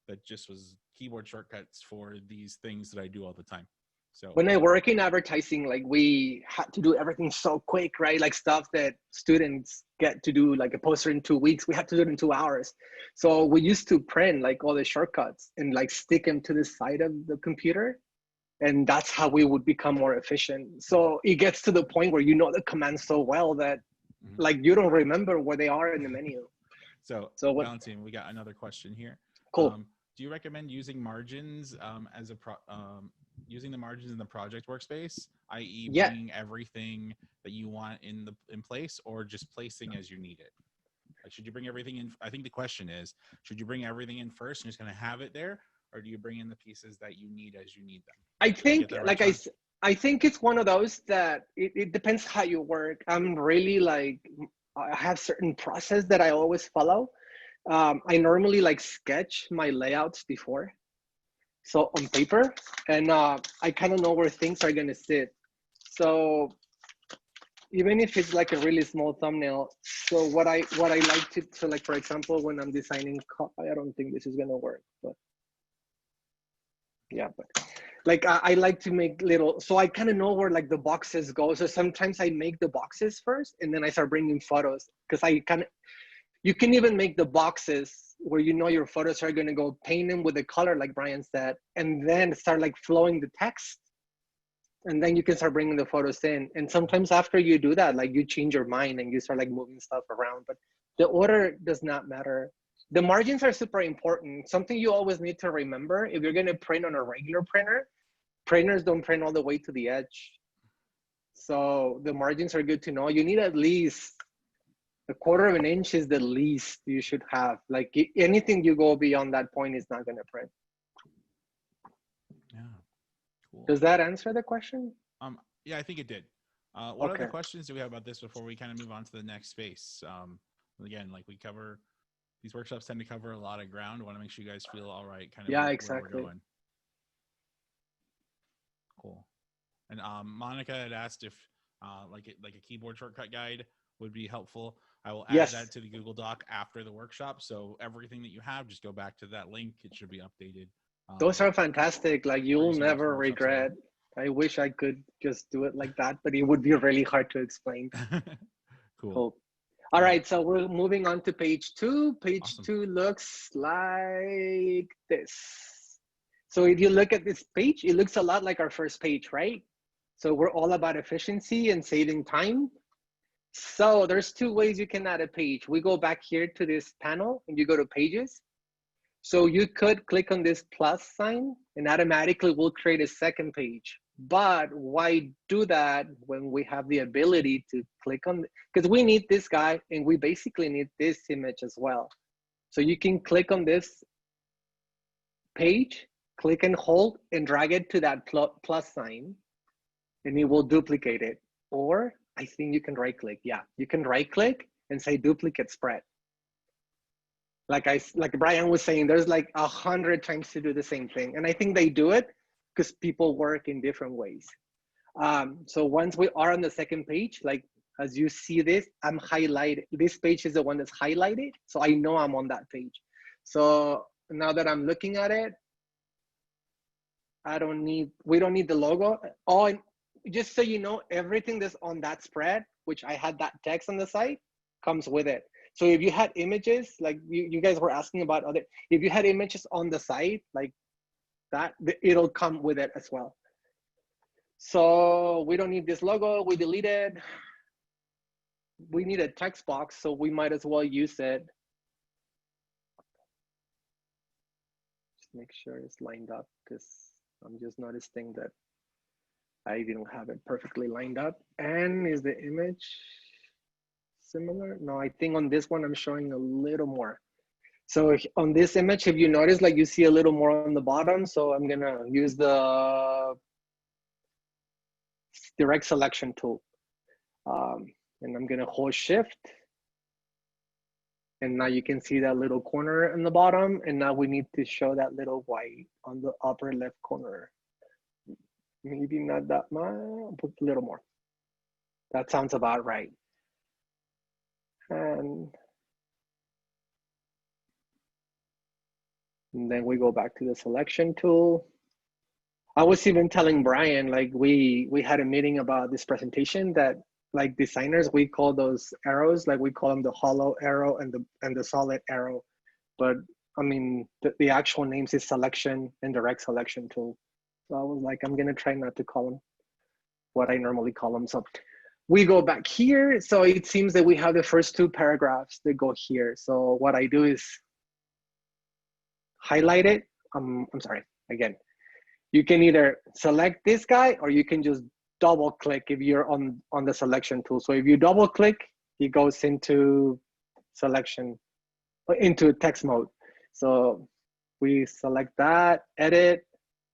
that just was keyboard shortcuts for these things that I do all the time. So When I work in advertising, like we had to do everything so quick, right? Like stuff that students get to do like a poster in 2 weeks, we have to do it in 2 hours. So we used to print like all the shortcuts and like stick them to the side of the computer. And that's how we would become more efficient. So it gets to the point where you know the commands so well that like you don't remember where they are in the menu. So, So what? Valentine, we got another question here. Cool. Do you recommend using margins as a using the margins in the project workspace, i.e., Yeah, bringing everything that you want in place, or just placing as you need it? Like, should you bring everything in? I think the question is, should you bring everything in first and just kind of have it there, or do you bring in the pieces that you need as you need them? I Did I get think that right, like Sean? I think it's one of those that it depends how you work. I'm really like I have certain process that I always follow. I normally like sketch my layouts before, so on paper, and I kind of know where things are gonna sit. So even if it's like a really small thumbnail, so what I like to, so like for example when I'm designing, I don't think this is gonna work, but yeah, but like I like to make little, so I kind of know where like the boxes go. So sometimes I make the boxes first and then I start bringing photos, because I kind of, you can even make the boxes where you know your photos are going to go, paint them with the color like Brian said, and then start like flowing the text, and then you can start bringing the photos in. And sometimes after you do that, like you change your mind and you start like moving stuff around, but the order does not matter. The margins are super important. Something you always need to remember: if you're going to print on a regular printer, printers don't print all the way to the edge. So the margins are good to know. You need at least a quarter of an inch is the least you should have. Like anything you go beyond that point is not going to print. Yeah, cool. Does that answer the question? Yeah, I think it did. What other Okay. questions do we have about this before we kind of move on to the next space? Again, like we cover, these workshops tend to cover a lot of ground. I want to make sure you guys feel all right, kind of Yeah, where we're exactly. going. Cool. And Monica had asked if like a keyboard shortcut guide would be helpful. I will add Yes, that to the Google Doc after the workshop. So everything that you have, just go back to that link. It should be updated those are fantastic. Like pretty you'll soon after the never workshop's over. regret. I wish I could just do it like that, but it would be really hard to explain. Cool. Cool. All right, so we're moving on to page two. Page Awesome. two looks like this. So if you look at this page, it looks a lot like our first page, right? So we're all about efficiency and saving time. So there's two ways you can add a page. We go back here to this panel and you go to pages. So you could click on this plus sign and automatically will create a second page. But why do that when we have the ability to click on, because we need this guy and we basically need this image as well. So you can click on this page, click and hold and drag it to that plus sign and it will duplicate it. Or I think you can right click. Yeah, you can right click and say duplicate spread. Like Brian was saying, there's like 100 times to do the same thing. And I think they do it because people work in different ways. So once we are on the second page, like as you see this, I'm highlighted. This page is the one that's highlighted. So I know I'm on that page. So now that I'm looking at it, we don't need the logo. Oh, and just so you know, everything that's on that spread, which I had that text on the side, comes with it. So if you had images, like you guys were asking about if you had images on the side, like that, it'll come with it as well. So we don't need this logo, we delete it. We need a text box, so we might as well use it. Just make sure it's lined up, because I'm just noticing that I didn't have it perfectly lined up. And is the image similar? No, I think on this one I'm showing a little more. So on this image, if you notice, like you see a little more on the bottom. So I'm gonna use the direct selection tool. And I'm gonna hold shift. And now you can see that little corner in the bottom. And now we need to show that little white on the upper left corner. Maybe not that much, but a little more. That sounds about right. And then we go back to the selection tool. I was even telling Brian, like we had a meeting about this presentation that like designers, we call those arrows, like we call them the hollow arrow and the solid arrow. But I mean, the actual names is selection and direct selection tool. So I was like, I'm gonna try not to call them what I normally call them. So we go back here. So it seems that we have the first two paragraphs that go here. So what I do is highlight it. I'm sorry, again. You can either select this guy or you can just double click if you're on the selection tool. So if you double click, it goes into selection, into text mode. So we select that, edit,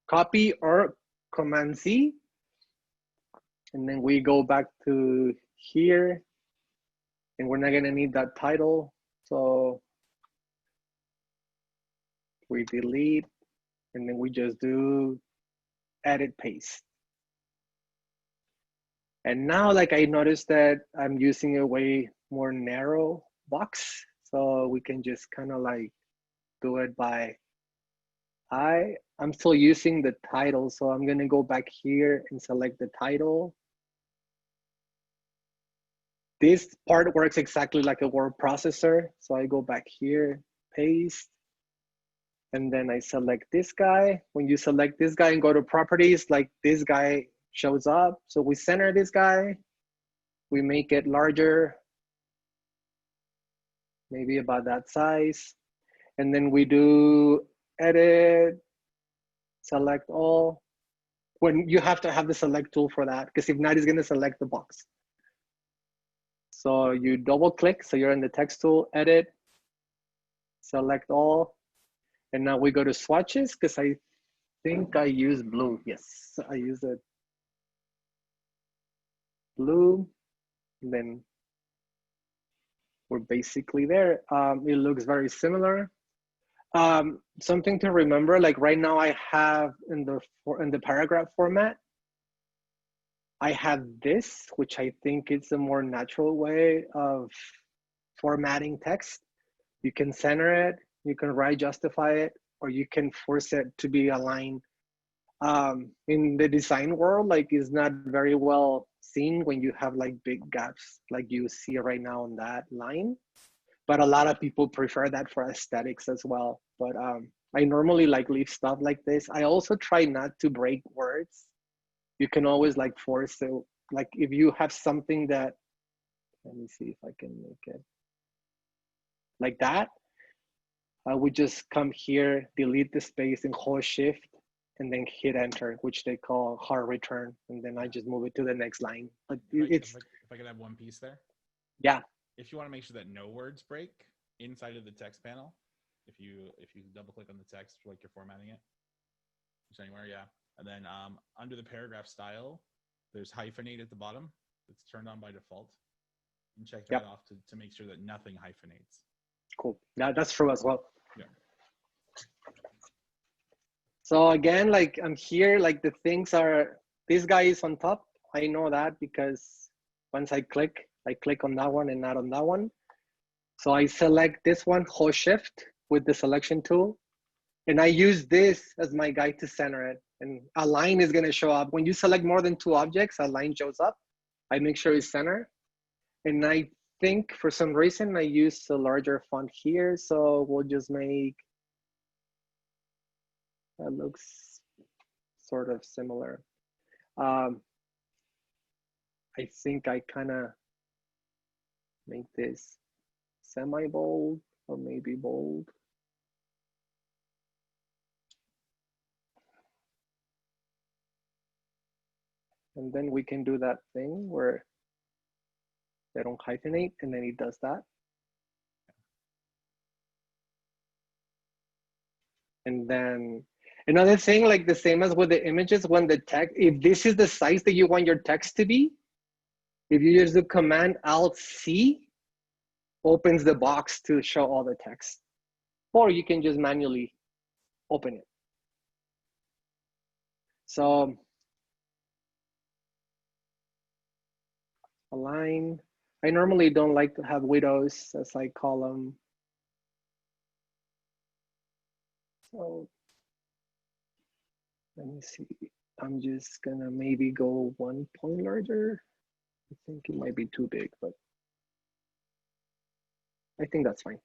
copy or Command Z. And then we go back to here and we're not gonna need that title. So we delete and then we just do edit paste. And now like I noticed that I'm using a way more narrow box. So we can just kind of like do it by I'm still using the title. So I'm gonna go back here and select the title. This part works exactly like a word processor. So I go back here, paste, and then I select this guy. When you select this guy and go to properties, like this guy shows up. So we center this guy, we make it larger, maybe about that size. And then we do edit, select all. When you have to have the select tool for that, because if not, it's gonna select the box. So you double click, so you're in the text tool, edit, select all. And now we go to swatches, because I think I use blue. Yes, I use it. Blue, and then we're basically there. It looks very similar. Something to remember, like right now I have in the paragraph format, I have this, which I think is a more natural way of formatting text. You can center it, you can right justify it, or you can force it to be aligned. In the design world, like is not very well seen when you have like big gaps, like you see right now on that line. But a lot of people prefer that for aesthetics as well. But I normally like leave stuff like this. I also try not to break words. You can always like force it. Like if you have something that, let me see if I can make it like that. I would just come here, delete the space and hold shift and then hit enter, which they call hard return. And then I just move it to the next line. But it's, if I could have one piece there. yeah. If you want to make sure that no words break inside of the text panel, if you double click on the text like you're formatting it, just anywhere, yeah. And then under the paragraph style, there's hyphenate at the bottom. It's turned on by default. And check that off to make sure that nothing hyphenates. Cool. Yeah, that's true as well. Yeah. So again, like I'm here, like the things are, this guy is on top. I know that because once I click on that one and not on that one. So I select this one, hold shift with the selection tool. And I use this as my guide to center it. And a line is gonna show up. When you select more than two objects, a line shows up. I make sure it's center. And I think for some reason I use a larger font here. So we'll just make, that looks sort of similar. I think I kind of make this semi-bold or maybe bold. And then we can do that thing where they don't hyphenate and then it does that. And then another thing, like the same as with the images, when the text, if this is the size that you want your text to be, if you just do Command Alt C, opens the box to show all the text. Or you can just manually open it. So align. I normally don't like to have widows, as I call them. So let me see. I'm just gonna maybe go 1 point larger. I think it might be too big, but I think that's fine.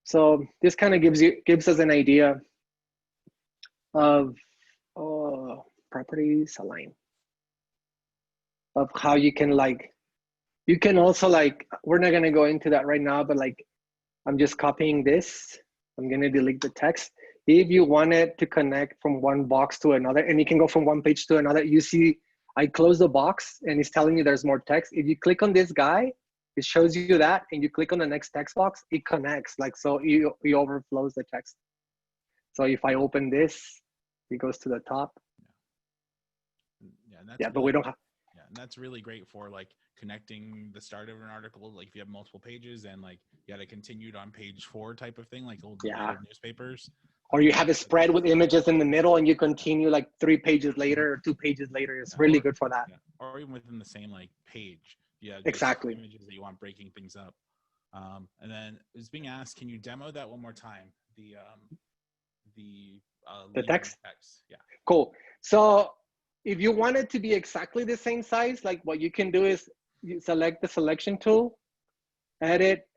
So this kind of gives us an idea of properties align, of how you can you can also we're not gonna go into that right now, but I'm just copying this. I'm gonna delete the text. If you want it to connect from one box to another, and you can go from one page to another, you see I close the box and it's telling you there's more text. If you click on this guy, it shows you that, and you click on the next text box, it connects, so it overflows the text. So if I open this, it goes to the top. Yeah, and that's yeah, but we don't have. Yeah, and that's really great for connecting the start of an article, if you have multiple pages and you had a continued on page 4 type of thing, old newspapers. Or you have a spread with images in the middle and you continue 3 pages later or 2 pages later. It's really good for that. Yeah. Or even within the same page. Yeah, exactly. Images that you want breaking things up. And then it's being asked, can you demo that one more time? The text? Yeah. Cool. So if you want it to be exactly the same size, what you can do is you select the selection tool, edit,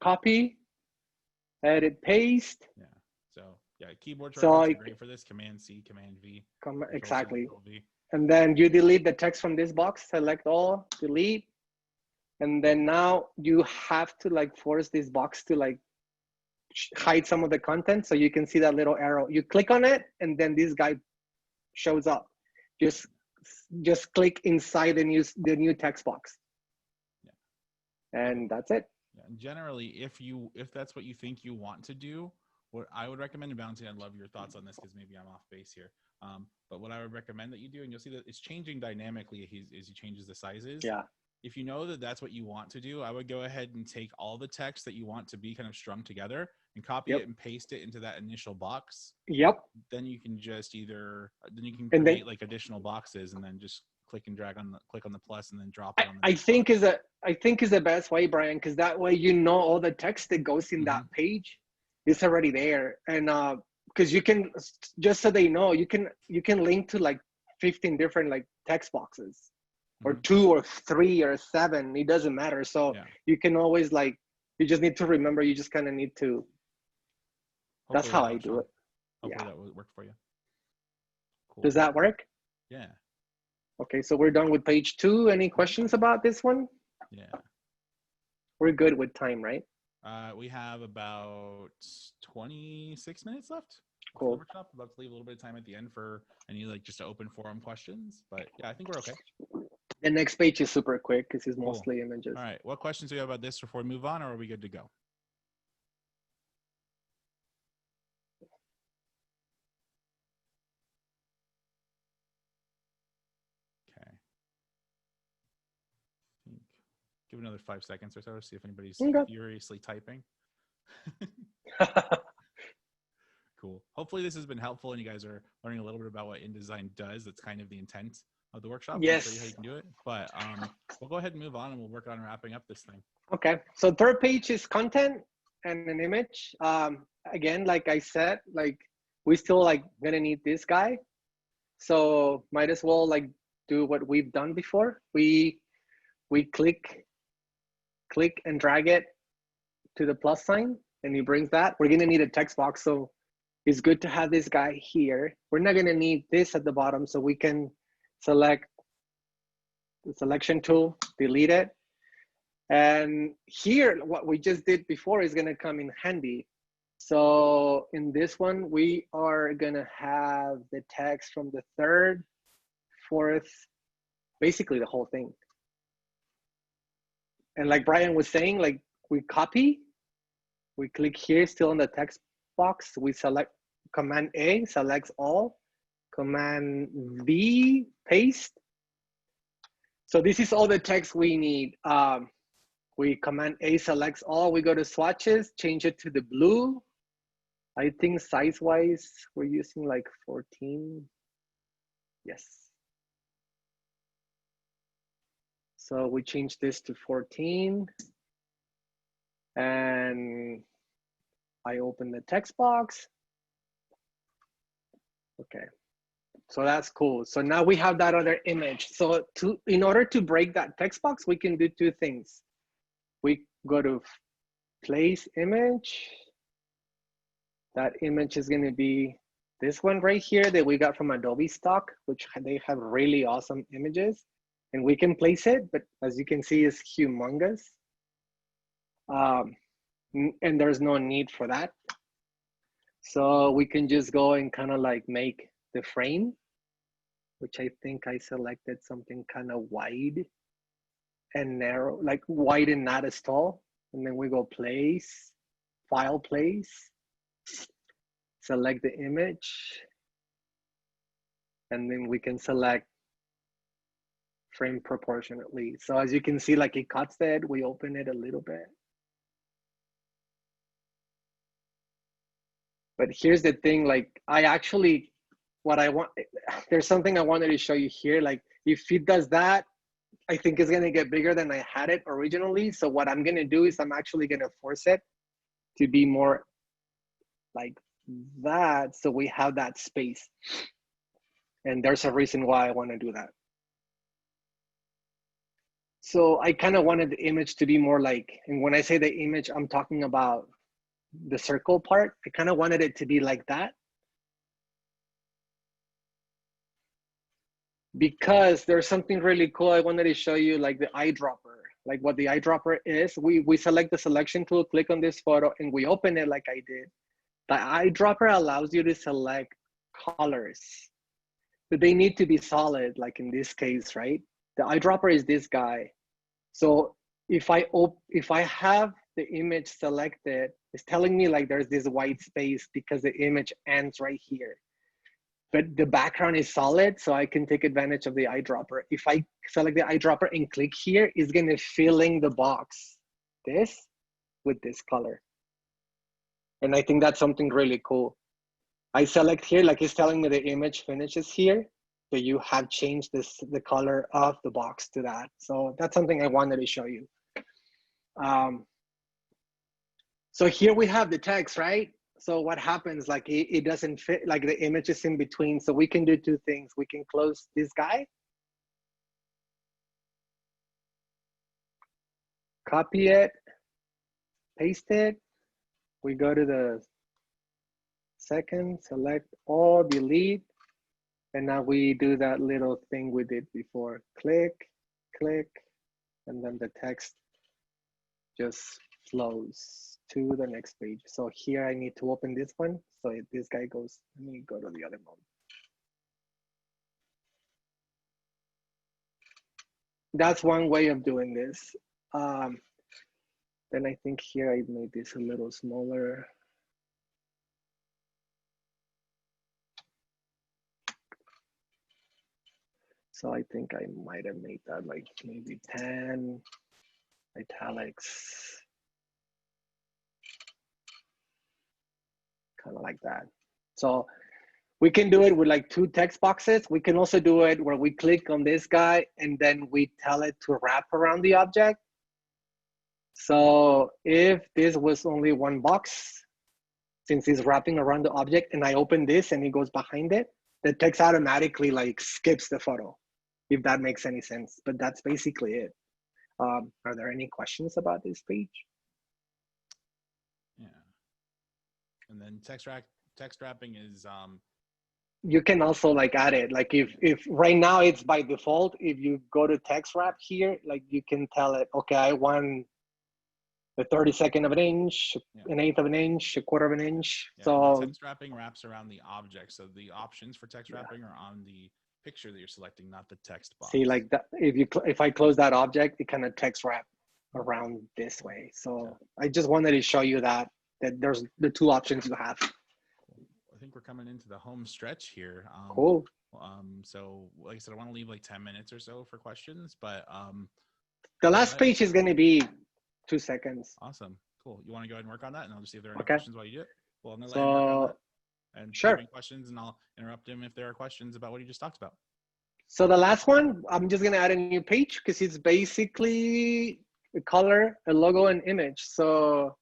copy, edit, paste. Yeah. So yeah, keyboard shortcuts are great for this. Command C, Command V. Exactly. V. And then you delete the text from this box, select all, delete. And then now you have to force this box to hide some of the content, so you can see that little arrow. You click on it and then this guy shows up. Just click inside the new text box. Yeah. And that's it. Yeah. And generally, if that's what you think you want to do, what I would recommend, and Bounty, I'd love your thoughts on this because maybe I'm off base here. But what I would recommend that you do, and you'll see that it's changing dynamically as he changes the sizes. Yeah. If you know that that's what you want to do, I would go ahead and take all the text that you want to be kind of strung together and copy it and paste it into that initial box. Yep. Then you can just create additional boxes and then just click and drag click on the plus and then drop it on the I think is the best way, Brian, because that way all the text that goes in that page is already there. And because you can, just so they know, you can link to 15 different text boxes. Or 2 or 3 or 7, it doesn't matter. So you can always you just need to remember, you just kind of need to. That's how I do it. Hopefully that will work for you. Cool. Does that work? Yeah. Okay, so we're done with page 2. Any questions about this one? Yeah. We're good with time, right? We have about 26 minutes left. Cool. Workshop. I'd love to leave a little bit of time at the end for any just to open forum questions, but yeah, I think we're okay. The next page is super quick because it's mostly images. All right. What questions do you have about this before we move on, or are we good to go? Okay. Give it another 5 seconds or so to see if anybody's furiously typing. Cool. Hopefully this has been helpful and you guys are learning a little bit about what InDesign does. That's kind of the intent of the workshop. Yes. Show you how you can do it. But we'll go ahead and move on and we'll work on wrapping up this thing. Okay. So third page is content and an image. Again, like I said, we still gonna need this guy. So might as well do what we've done before. We click and drag it to the plus sign and he brings that. We're gonna need a text box. So it's good to have this guy here. We're not gonna need this at the bottom, so we can select the selection tool, delete it. And here, what we just did before is gonna come in handy. So in this one, we are gonna have the text from the 3rd, 4th, basically the whole thing. And like Brian was saying, we copy, We click here, still on the text box. We select Command A, selects all. Command V, paste. So this is all the text we need. We Command A selects all. We go to swatches, change it to the blue. I think size-wise, we're using like 14. Yes. So we change this to 14. And I open the text box. Okay. So that's cool. So now we have that other image. So in order to break that text box, we can do two things. We go to place image. That image is going to be this one right here that we got from Adobe Stock, which they have really awesome images. And we can place it, but as you can see, it's humongous. And there's no need for that. So we can just go and kind of like make the frame, which I think I selected something kind of wide and narrow, like wide and not as tall. And then we go place, file place, select the image, and then we can select frame proportionately. So as you can see, like it cuts that, we open it a little bit. But here's the thing, like I actually, what I want, there's something I wanted to show you here. Like if it does that, I think it's gonna get bigger than I had it originally. So what I'm gonna do is I'm actually gonna force it to be more like that. So we have that space. And there's a reason why I wanna do that. So I kind of wanted the image to be more like, and when I say the image, I'm talking about the circle part. I kind of wanted it to be like that. Because there's something really cool I wanted to show you, like the eyedropper. Like what the eyedropper is, we select the selection tool, click on this photo, and we open it like I did. The eyedropper allows you to select colors, but they need to be solid, like in this case, right? The eyedropper is this guy. So if I have the image selected, it's telling me like there's this white space because the image ends right here. But the background is solid, so I can take advantage of the eyedropper. If I select the eyedropper and click here, it's gonna fill in the box, this with this color. And I think that's something really cool. I select here, like it's telling me the image finishes here, but you have changed the color of the box to that. So that's something I wanted to show you. So here we have the text, right? So what happens, like it doesn't fit, like the image is in between. So we can do two things. We can close this guy, copy it, paste it. We go to the second, select all, delete. And now we do that little thing we did before. Click, click, and then the text just flows to the next page. So here I need to open this one. So if this guy goes, let me go to the other mode. That's one way of doing this. Then I think here I made this a little smaller. So I think I might have made that like maybe 10 italics. Kind of like that. So we can do it with like two text boxes. We can also do it where we click on this guy and then we tell it to wrap around the object. So if this was only one box, since it's wrapping around the object and I open this and it goes behind it, the text automatically like skips the photo, if that makes any sense. But that's basically it. Are there any questions about this page? Yeah. And then text wrapping is you can also like add it, like if right now it's by default, if you go to text wrap here, like you can tell it, okay, I want a 32nd of an inch, an eighth of an inch, a quarter of an inch. Yeah, so text wrapping wraps around the object. So the options for text wrapping are on the picture that you're selecting, not the text box. See, like that, if I close that object, it kind of text wrap around this way. So I just wanted to show you that. that there's the two options you have. I think we're coming into the home stretch here. Cool. So like I said, I want to leave like 10 minutes or so for questions, but the last page is going to be 2 seconds. Awesome. Cool. You want to go ahead and work on that, and I'll just see if there are any Okay. questions while you do it. Well, I'm going to let him work on that. And sure. Any questions, and I'll interrupt him if there are questions about what he just talked about. So the last one, I'm just going to add a new page because it's basically a color, a logo, and image. So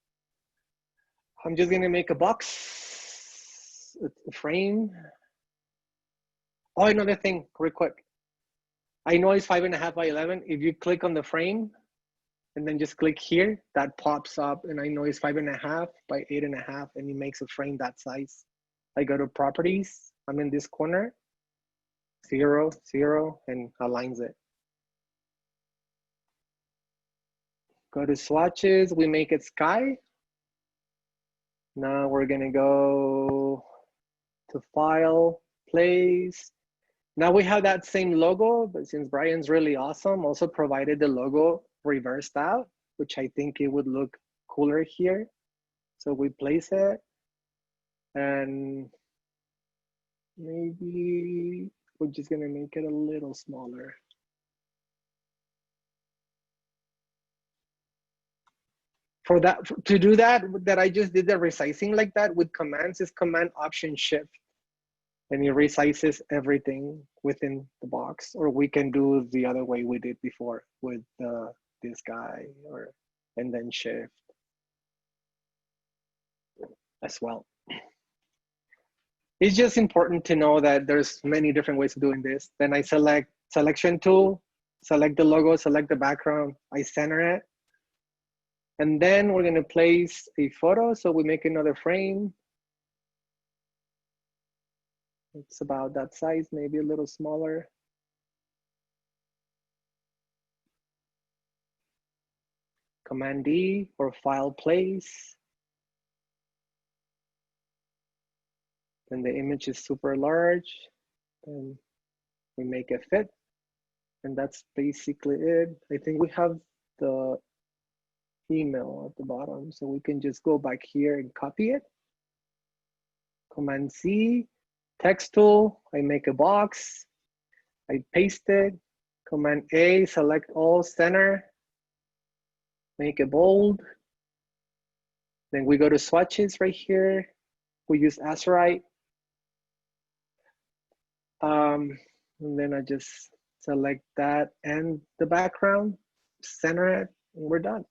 I'm just going to make a box, a frame. Oh, another thing, real quick. I know it's 5.5 by 11. If you click on the frame and then just click here, that pops up, and I know it's 5.5 by 8.5, and it makes a frame that size. I go to properties. I'm in this corner, 0, 0, and aligns it. Go to swatches. We make it sky. Now we're gonna go to file, place. Now we have that same logo, but since Brian's really awesome, also provided the logo reversed out, which I think it would look cooler here. So we place it, and maybe we're just gonna make it a little smaller. For that, to do that I just did the resizing like that with commands is Command Option Shift, and it resizes everything within the box. Or we can do the other way we did before with this guy, and then Shift as well. It's just important to know that there's many different ways of doing this. Then I select selection tool, select the logo, select the background, I center it. And then we're gonna place a photo. So we make another frame. It's about that size, maybe a little smaller. Command D or file place. Then the image is super large, and we make it fit. And that's basically it. I think we have the email at the bottom, so we can just go back here and copy it. Command C, text tool, I make a box, I paste it. Command A, select all, center, make it bold. Then we go to swatches right here. We use Azurite. And then I just select that and the background, center it, and we're done.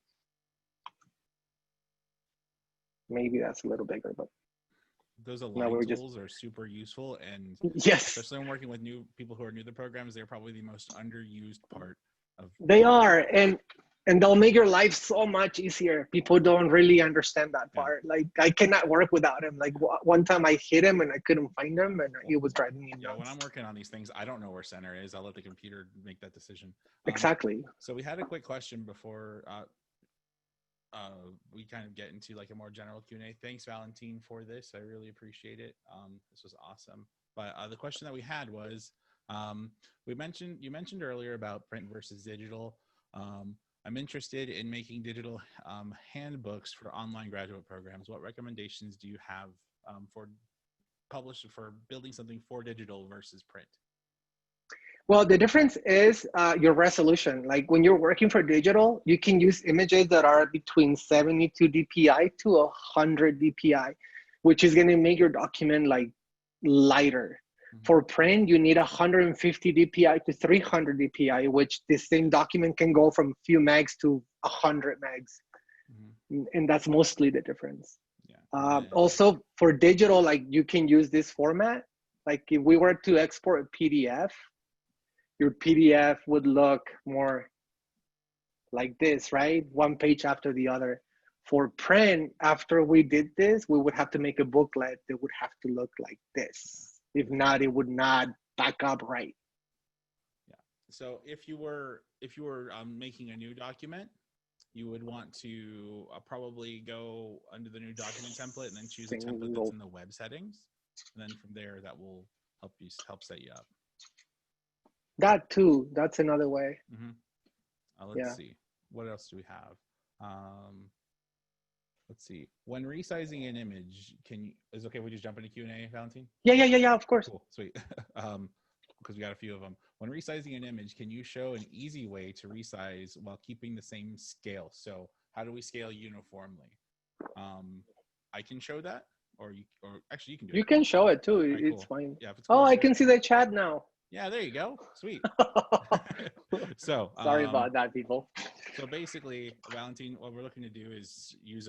Maybe that's a little bigger, but those align tools are super useful, and yes, especially when working with new people who are new to the programs, they're probably the most underused part of. They are, and they'll make your life so much easier. People don't really understand that part. Like I cannot work without him. Like one time I hit him and I couldn't find him, and he was driving me nuts. Yeah, when I'm working on these things, I don't know where center is. I'll let the computer make that decision. Exactly. So we had a quick question before we kind of get into like a more general Q&A. Thanks, Valentin, for this. I really appreciate it. This was awesome. But the question that we had was, you mentioned earlier about print versus digital. I'm interested in making digital handbooks for online graduate programs. What recommendations do you have for building something for digital versus print? Well, the difference is your resolution. Like when you're working for digital, you can use images that are between 72 dpi to 100 dpi, which is going to make your document like lighter. Mm-hmm. For print, you need 150 dpi to 300 dpi, which the same document can go from few megs to 100 megs. Mm-hmm. And that's mostly the difference. Yeah. Also for digital, like you can use this format. Like if we were to export a PDF, your PDF would look more like this, right? One page after the other. For print, after we did this, we would have to make a booklet that would have to look like this. If not, it would not back up right. Yeah. So if you were making a new document, you would want to probably go under the new document template and then choose a template that's in the web settings. And then from there, that will help set you up. That too, that's another way. Mm-hmm. Let's see. What else do we have? let's see. When resizing an image, is it okay if we just jump into Q&A, Valentine? Yeah, of course. Cool, sweet. Because we got a few of them. When resizing an image, can you show an easy way to resize while keeping the same scale? So how do we scale uniformly? I can show that, or actually you can do it. You can show it too. Right, it's cool. fine. Yeah, if it's Oh, I closer. can see the chat now. Yeah, there you go. Sweet. So sorry about that, people. So basically, Valentine, what we're looking to do is use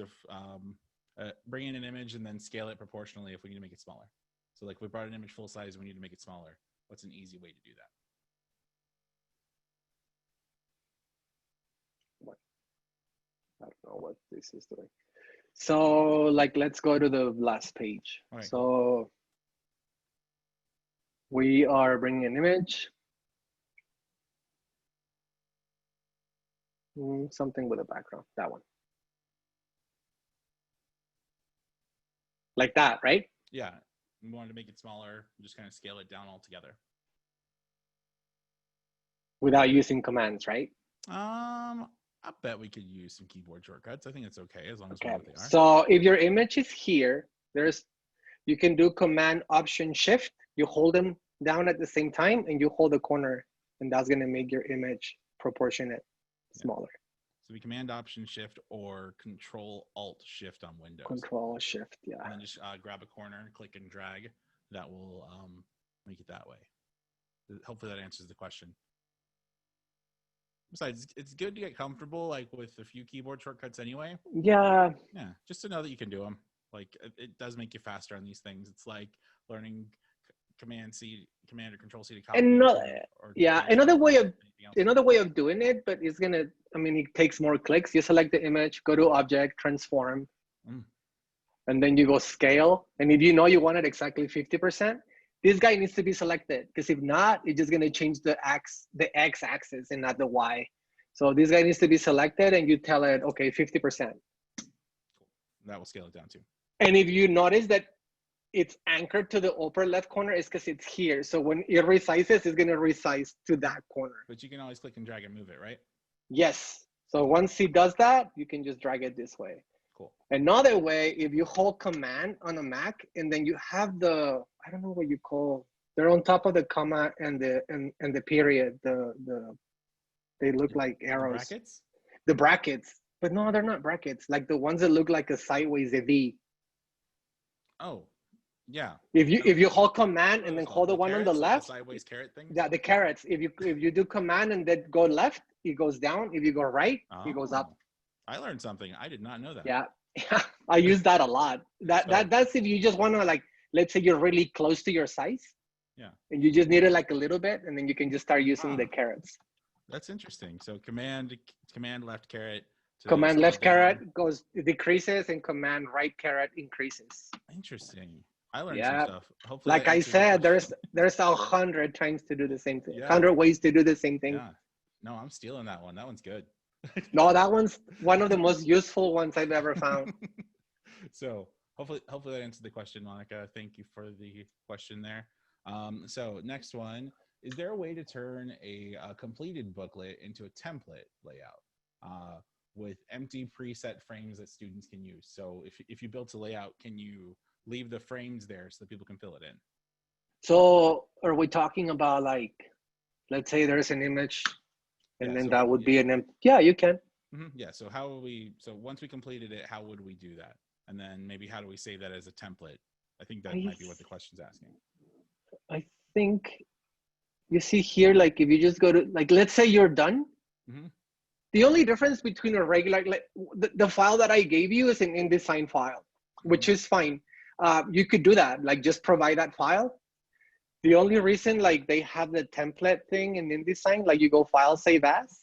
bring in an image and then scale it proportionally if we need to make it smaller. So like we brought an image full size, we need to make it smaller. What's an easy way to do that? I don't know what this is doing. So like, let's go to the last page. All right, so cool. We are bringing an image. Something with a background, that one. Like that, right? Yeah, we wanted to make it smaller, just kind of scale it down altogether. Without using commands, right? I bet we could use some keyboard shortcuts. I think it's okay as long as we know what they are. So if your image is here, you can do Command Option Shift. You hold them down at the same time and you hold the corner, and that's gonna make your image proportionate smaller. So we Command Option Shift or Control Alt Shift on Windows. Control Shift, yeah. And then just grab a corner, click and drag. That will make it that way. Hopefully that answers the question. Besides, it's good to get comfortable like with a few keyboard shortcuts anyway. Yeah. Yeah, just to know that you can do them. Like it does make you faster on these things. It's like learning Command or Control C to copy. Another way of doing it, but it's gonna. I mean, it takes more clicks. You select the image, go to Object, Transform, and then you go Scale. And if you know you want it exactly 50%, this guy needs to be selected, because if not, it's just gonna change the X-axis and not the Y. So this guy needs to be selected, and you tell it, okay, 50%. That will scale it down too. And if you notice that it's anchored to the upper left corner, it's because it's here. So when it resizes, it's gonna resize to that corner. But you can always click and drag and move it, right? Yes. So once he does that, you can just drag it this way. Cool. Another way, if you hold Command on a Mac, and then you have I don't know what you call, they're on top of the comma and the period. They look like arrows. The brackets? The brackets. But no, they're not brackets. Like the ones that look like a sideways, a V. Oh, yeah. If you hold Command and then hold the one on the left, like the sideways caret thing. Yeah, the carrots. If you do Command and then go left, it goes down. If you go right, it goes up. I learned something. I did not know that. Yeah, I use that a lot. That's if you just want to, like, let's say you're really close to your size. Yeah. And you just need it like a little bit, and then you can just start using the carrots. That's interesting. So command left caret. Command left caret decreases, and Command right caret increases. Interesting. I learned some stuff. Hopefully, like I said, there's 100 times to do the same thing. 100 ways to do the same thing. Yeah. No, I'm stealing that one. That one's good. No, that one's one of the most useful ones I've ever found. So hopefully that answered the question, Monica. Thank you for the question there. So next one, is there a way to turn a completed booklet into a template layout with empty preset frames that students can use? So if you built a layout, can you leave the frames there so that people can fill it in? So are we talking about, like, let's say there's an image and then that would be an empty, you can. Yeah, so once we completed it, how would we do that? And then maybe how do we save that as a template? I think that might be what the question's asking. I think you see here, like, if you just go to, like, let's say you're done. The only difference between a regular, like, the file that I gave you is an InDesign file, which is fine. You could do that, like, just provide that file. The only reason, like, they have the template thing in InDesign, like, you go File, Save As,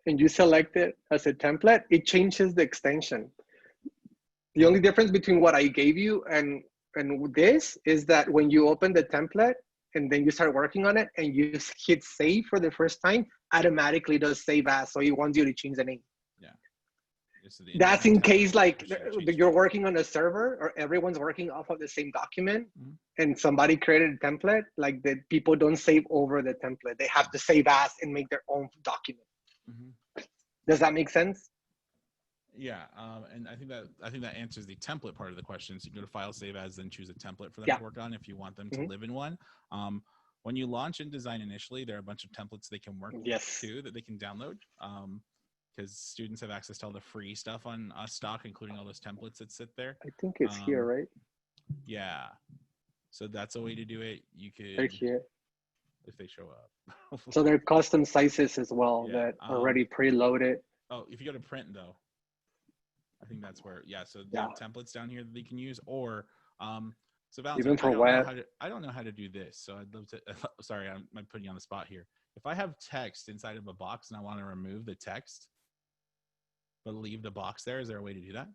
and you select it as a template, it changes the extension. The only difference between what I gave you and this is that when you open the template and then you start working on it and you hit save for the first time, automatically does save as, so it wants you to change the name. Yeah. That's in case, like, you're working on a server or everyone's working off of the same document and somebody created a template, like, the people don't save over the template. They have to save as and make their own document. Does that make sense? Yeah, and I think that answers the template part of the question. So you can go to File, Save As, then choose a template for them Yeah. to work on if you want them to Mhm. live in one. When you launch InDesign initially, there are a bunch of templates they can work with Yes. too that they can download. Because students have access to all the free stuff on stock, including all those templates that sit there. I think it's here, Um, right? yeah, so that's a way to do it. You They're could, here. if they show up. So they're custom sizes as well Yeah. that are already preloaded. Oh, if you go to print though, I think that's where. Yeah. So they Yeah. have templates down here that they can use, or so Valentine, Even for web. I don't know how to do this. So I'd love to. Sorry, I'm putting you on the spot here. If I have text inside of a box and I want to remove the text, but leave the box there, is there a way to do that?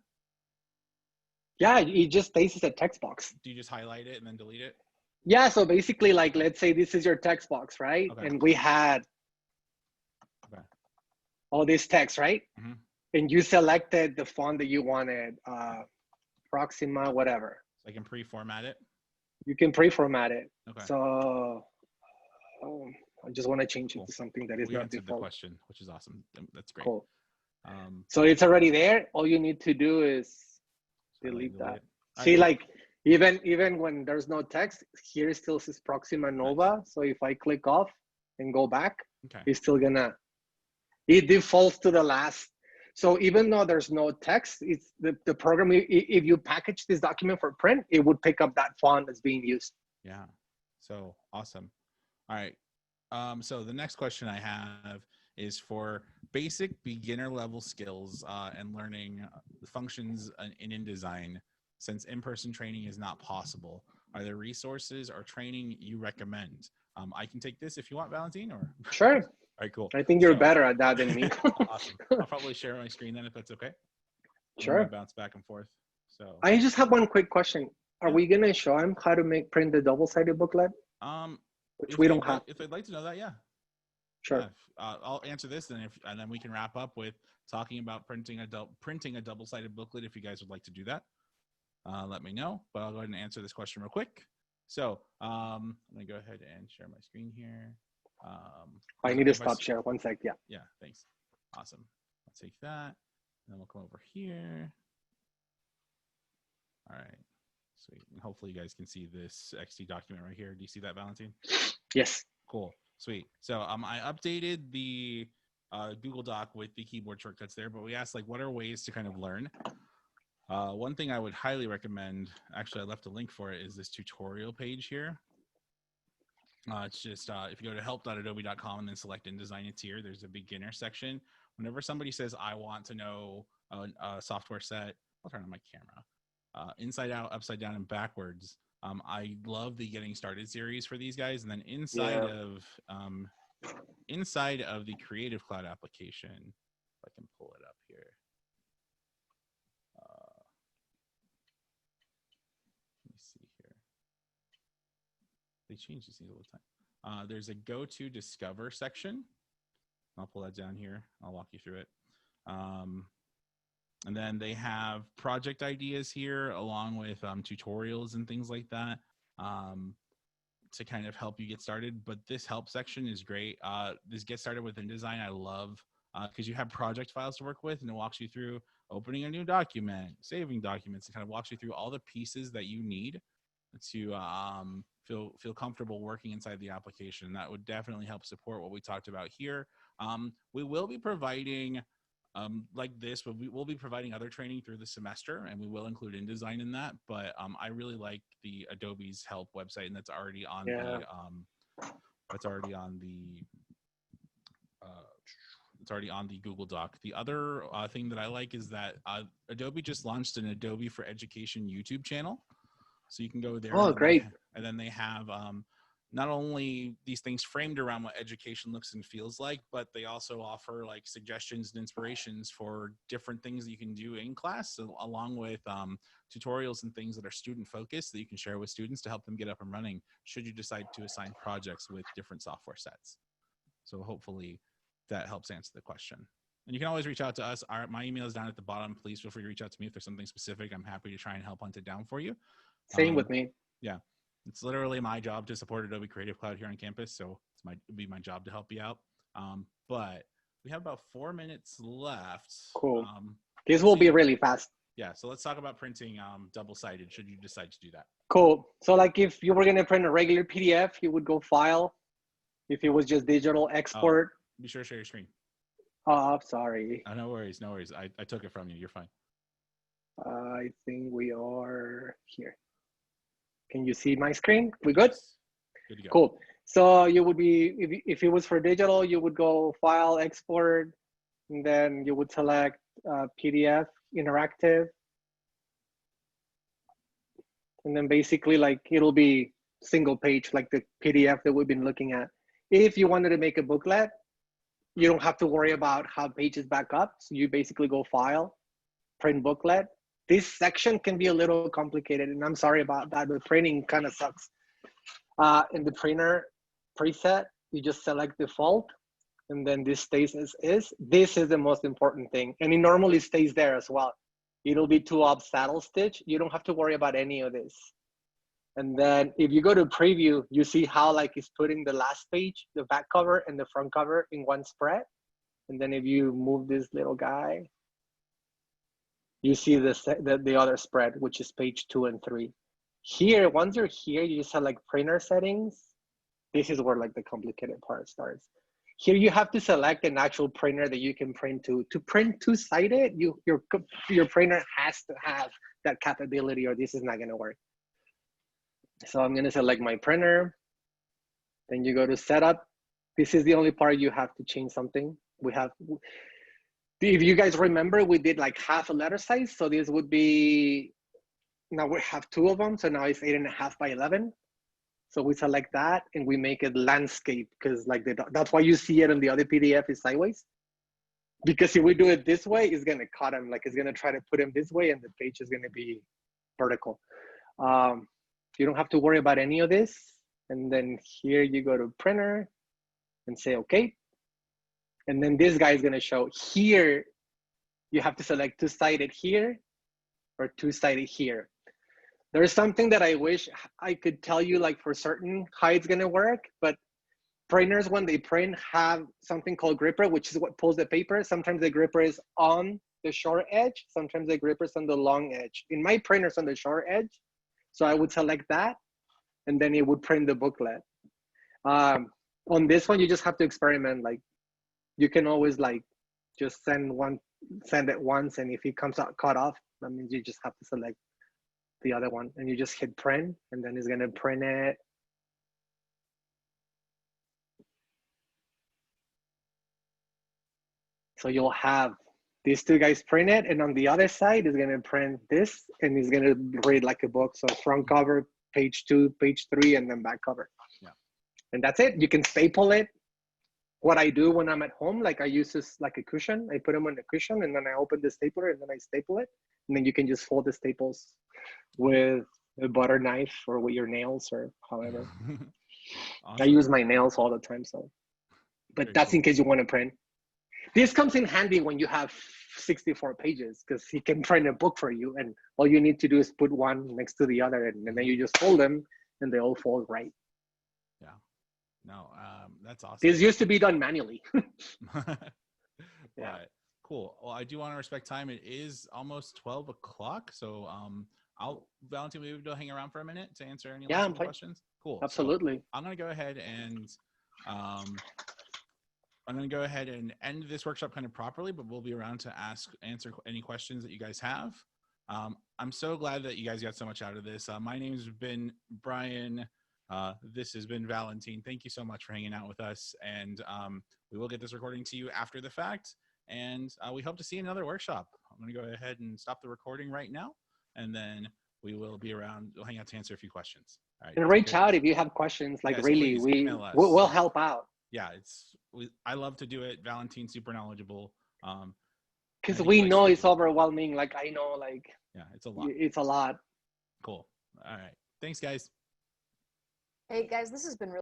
Yeah, it just stays as a text box. Do you just highlight it and then delete it? Yeah, so basically, like, let's say this is your text box, right? Okay. And we had all this text, right? Mm-hmm. And you selected the font that you wanted, Proxima, whatever. So I can pre-format it. You can pre-format it. Okay. So I just want to change it to something that is we not answered default. the question, which is awesome. That's great. Cool. So it's already there. All you need to do is So delete that. See, right, like even when there's no text, here it still says Proxima Nova. Nice. So if I click off and go back, it's still gonna. It defaults to the last. So even though there's no text, it's the program. If you package this document for print, it would pick up that font that's being used. Yeah. So awesome. All right. So the next question I have is for basic beginner level skills and learning the functions in InDesign. Since in-person training is not possible, are there resources or training you recommend? I can take this if you want, Valentine, or sure. All right, cool. I think you're better at that than me. Awesome. I'll probably share my screen then if that's okay. Sure. Bounce back and forth. So I just have one quick question. Are we gonna show him how to print the double-sided booklet? Which we don't have. If they'd like to know that, yeah. Sure. Yeah, I'll answer this, and then we can wrap up with talking about printing a double-sided booklet. If you guys would like to do that, let me know. But I'll go ahead and answer this question real quick. So I'm gonna go ahead and share my screen here. I need to stop share. 1 sec. Yeah. Yeah. Thanks. Awesome. I'll take that. Then we'll come over here. All right. Sweet. And hopefully you guys can see this XT document right here. Do you see that, Valentine? Yes. Cool. Sweet. So I updated the Google Doc with the keyboard shortcuts there, but we asked like what are ways to kind of learn. One thing I would highly recommend, actually I left a link for it, is this tutorial page here. It's just if you go to help.adobe.com and then select InDesign, it's here. There's a beginner section. Whenever somebody says, I want to know a software set, I'll turn on my camera. Inside out, upside down, and backwards. I love the Getting Started series for these guys. And then inside of the Creative Cloud application, if I can pull it up here. Let me see here. They change these things all the time. There's a Go to Discover section. I'll pull that down here. I'll walk you through it. And then they have project ideas here along with tutorials and things like that to kind of help you get started. But this help section is great. This Get Started with InDesign I love because you have project files to work with, and it walks you through opening a new document, saving documents. It kind of walks you through all the pieces that you need to feel comfortable working inside the application. That would definitely help support what we talked about here. We will be providing like this, but we will be providing other training through the semester, and we will include InDesign in that. But I really like the Adobe's help website, and that's already on it's already on the Google Doc. The other thing that I like is that Adobe just launched an Adobe for Education YouTube channel. So you can go there. Oh, great. And then they have not only these things framed around what education looks and feels like, but they also offer like suggestions and inspirations for different things that you can do in class, along with tutorials and things that are student focused that you can share with students to help them get up and running should you decide to assign projects with different software sets. So hopefully that helps answer the question. And you can always reach out to us. My email is down at the bottom. Please feel free to reach out to me if there's something specific. I'm happy to try and help hunt it down for you. Same with me. Yeah. It's literally my job to support Adobe Creative Cloud here on campus. So it'd be my job to help you out. But we have about 4 minutes left. Cool. This will be really fast. Yeah, so let's talk about printing double-sided, should you decide to do that. Cool. So like if you were gonna print a regular PDF, you would go File. If it was just digital, Export. Be sure to share your screen. Oh, sorry. Oh, no worries, no worries. I took it from you. You're fine. I think we are here. Can you see my screen? We good? Yes. Good to go. Cool. So you would be, if it was for digital, you would go File, Export, and then you would select PDF, Interactive. And then basically like it'll be single page like the PDF that we've been looking at. If you wanted to make a booklet, you don't have to worry about how pages back up. So you basically go File, Print Booklet. This section can be a little complicated, and I'm sorry about that, but printing kind of sucks. In the printer preset, you just select default, and then this stays as is. This is the most important thing, and it normally stays there as well. It'll be 2-up saddle stitch. You don't have to worry about any of this. And then if you go to preview, you see how like it's putting the last page, the back cover and the front cover in one spread. And then if you move this little guy, you see the other spread, which is page 2 and 3. Here, once you're here, you just select printer settings. This is where like the complicated part starts. Here you have to select an actual printer that you can print to. To print two-sided, your printer has to have that capability, or this is not gonna work. So I'm gonna select my printer. Then you go to setup. This is the only part you have to change something. If you guys remember, we did like half a letter size. So this would be, now we have 2 of them. So now it's 8.5 by 11. So we select that and we make it landscape, because like that's why you see it on the other PDF is sideways. Because if we do it this way, it's gonna cut him. Like it's gonna try to put him this way and the page is gonna be vertical. You don't have to worry about any of this. And then here you go to printer and say, okay. And then this guy is gonna show here, you have to select two-sided here or two-sided here. There's something that I wish I could tell you like for certain how it's gonna work, but printers, when they print, have something called gripper, which is what pulls the paper. Sometimes the gripper is on the short edge. Sometimes the gripper is on the long edge. In my printer's on the short edge. So I would select that and then it would print the booklet. On this one, you just have to experiment. Like you can always like just send it once. And if it comes out cut off, that means you just have to select the other one and you just hit print and then it's gonna print it. So you'll have these 2 guys print it, and on the other side is gonna print this and it's gonna read like a book. So front cover, page 2, page 3, and then back cover. Yeah. And that's it. You can staple it. What I do when I'm at home, like I use this like a cushion. I put them on a cushion and then I open the stapler and then I staple it. And then you can just fold the staples with a butter knife or with your nails or however. Awesome. I use my nails all the time, so. But very that's cool. In case you want to print. This comes in handy when you have 64 pages because he can print a book for you and all you need to do is put one next to the other and then you just fold them and they all fold right. Yeah. No, that's awesome. This used to be done manually. Yeah. Cool. Well, I do want to respect time. It is almost 12 o'clock. So Valentin, we will hang around for a minute to answer any last questions. Cool. Absolutely. So I'm going to go ahead and end this workshop kind of properly, but we'll be around to answer any questions that you guys have. I'm so glad that you guys got so much out of this. My name's been Brian. This has been Valentin. Thank you so much for hanging out with us. And we will get this recording to you after the fact. And we hope to see you in another workshop. I'm going to go ahead and stop the recording right now. And then we will be around. We'll hang out to answer a few questions. All right. And reach out if you have questions. Like yes, really, we'll help out. Yeah, I love to do it. Valentin's super knowledgeable. Because we know it's overwhelming. Like I know, like yeah, it's a lot. It's a lot. Cool. All right. Thanks, guys. Hey guys, this has been really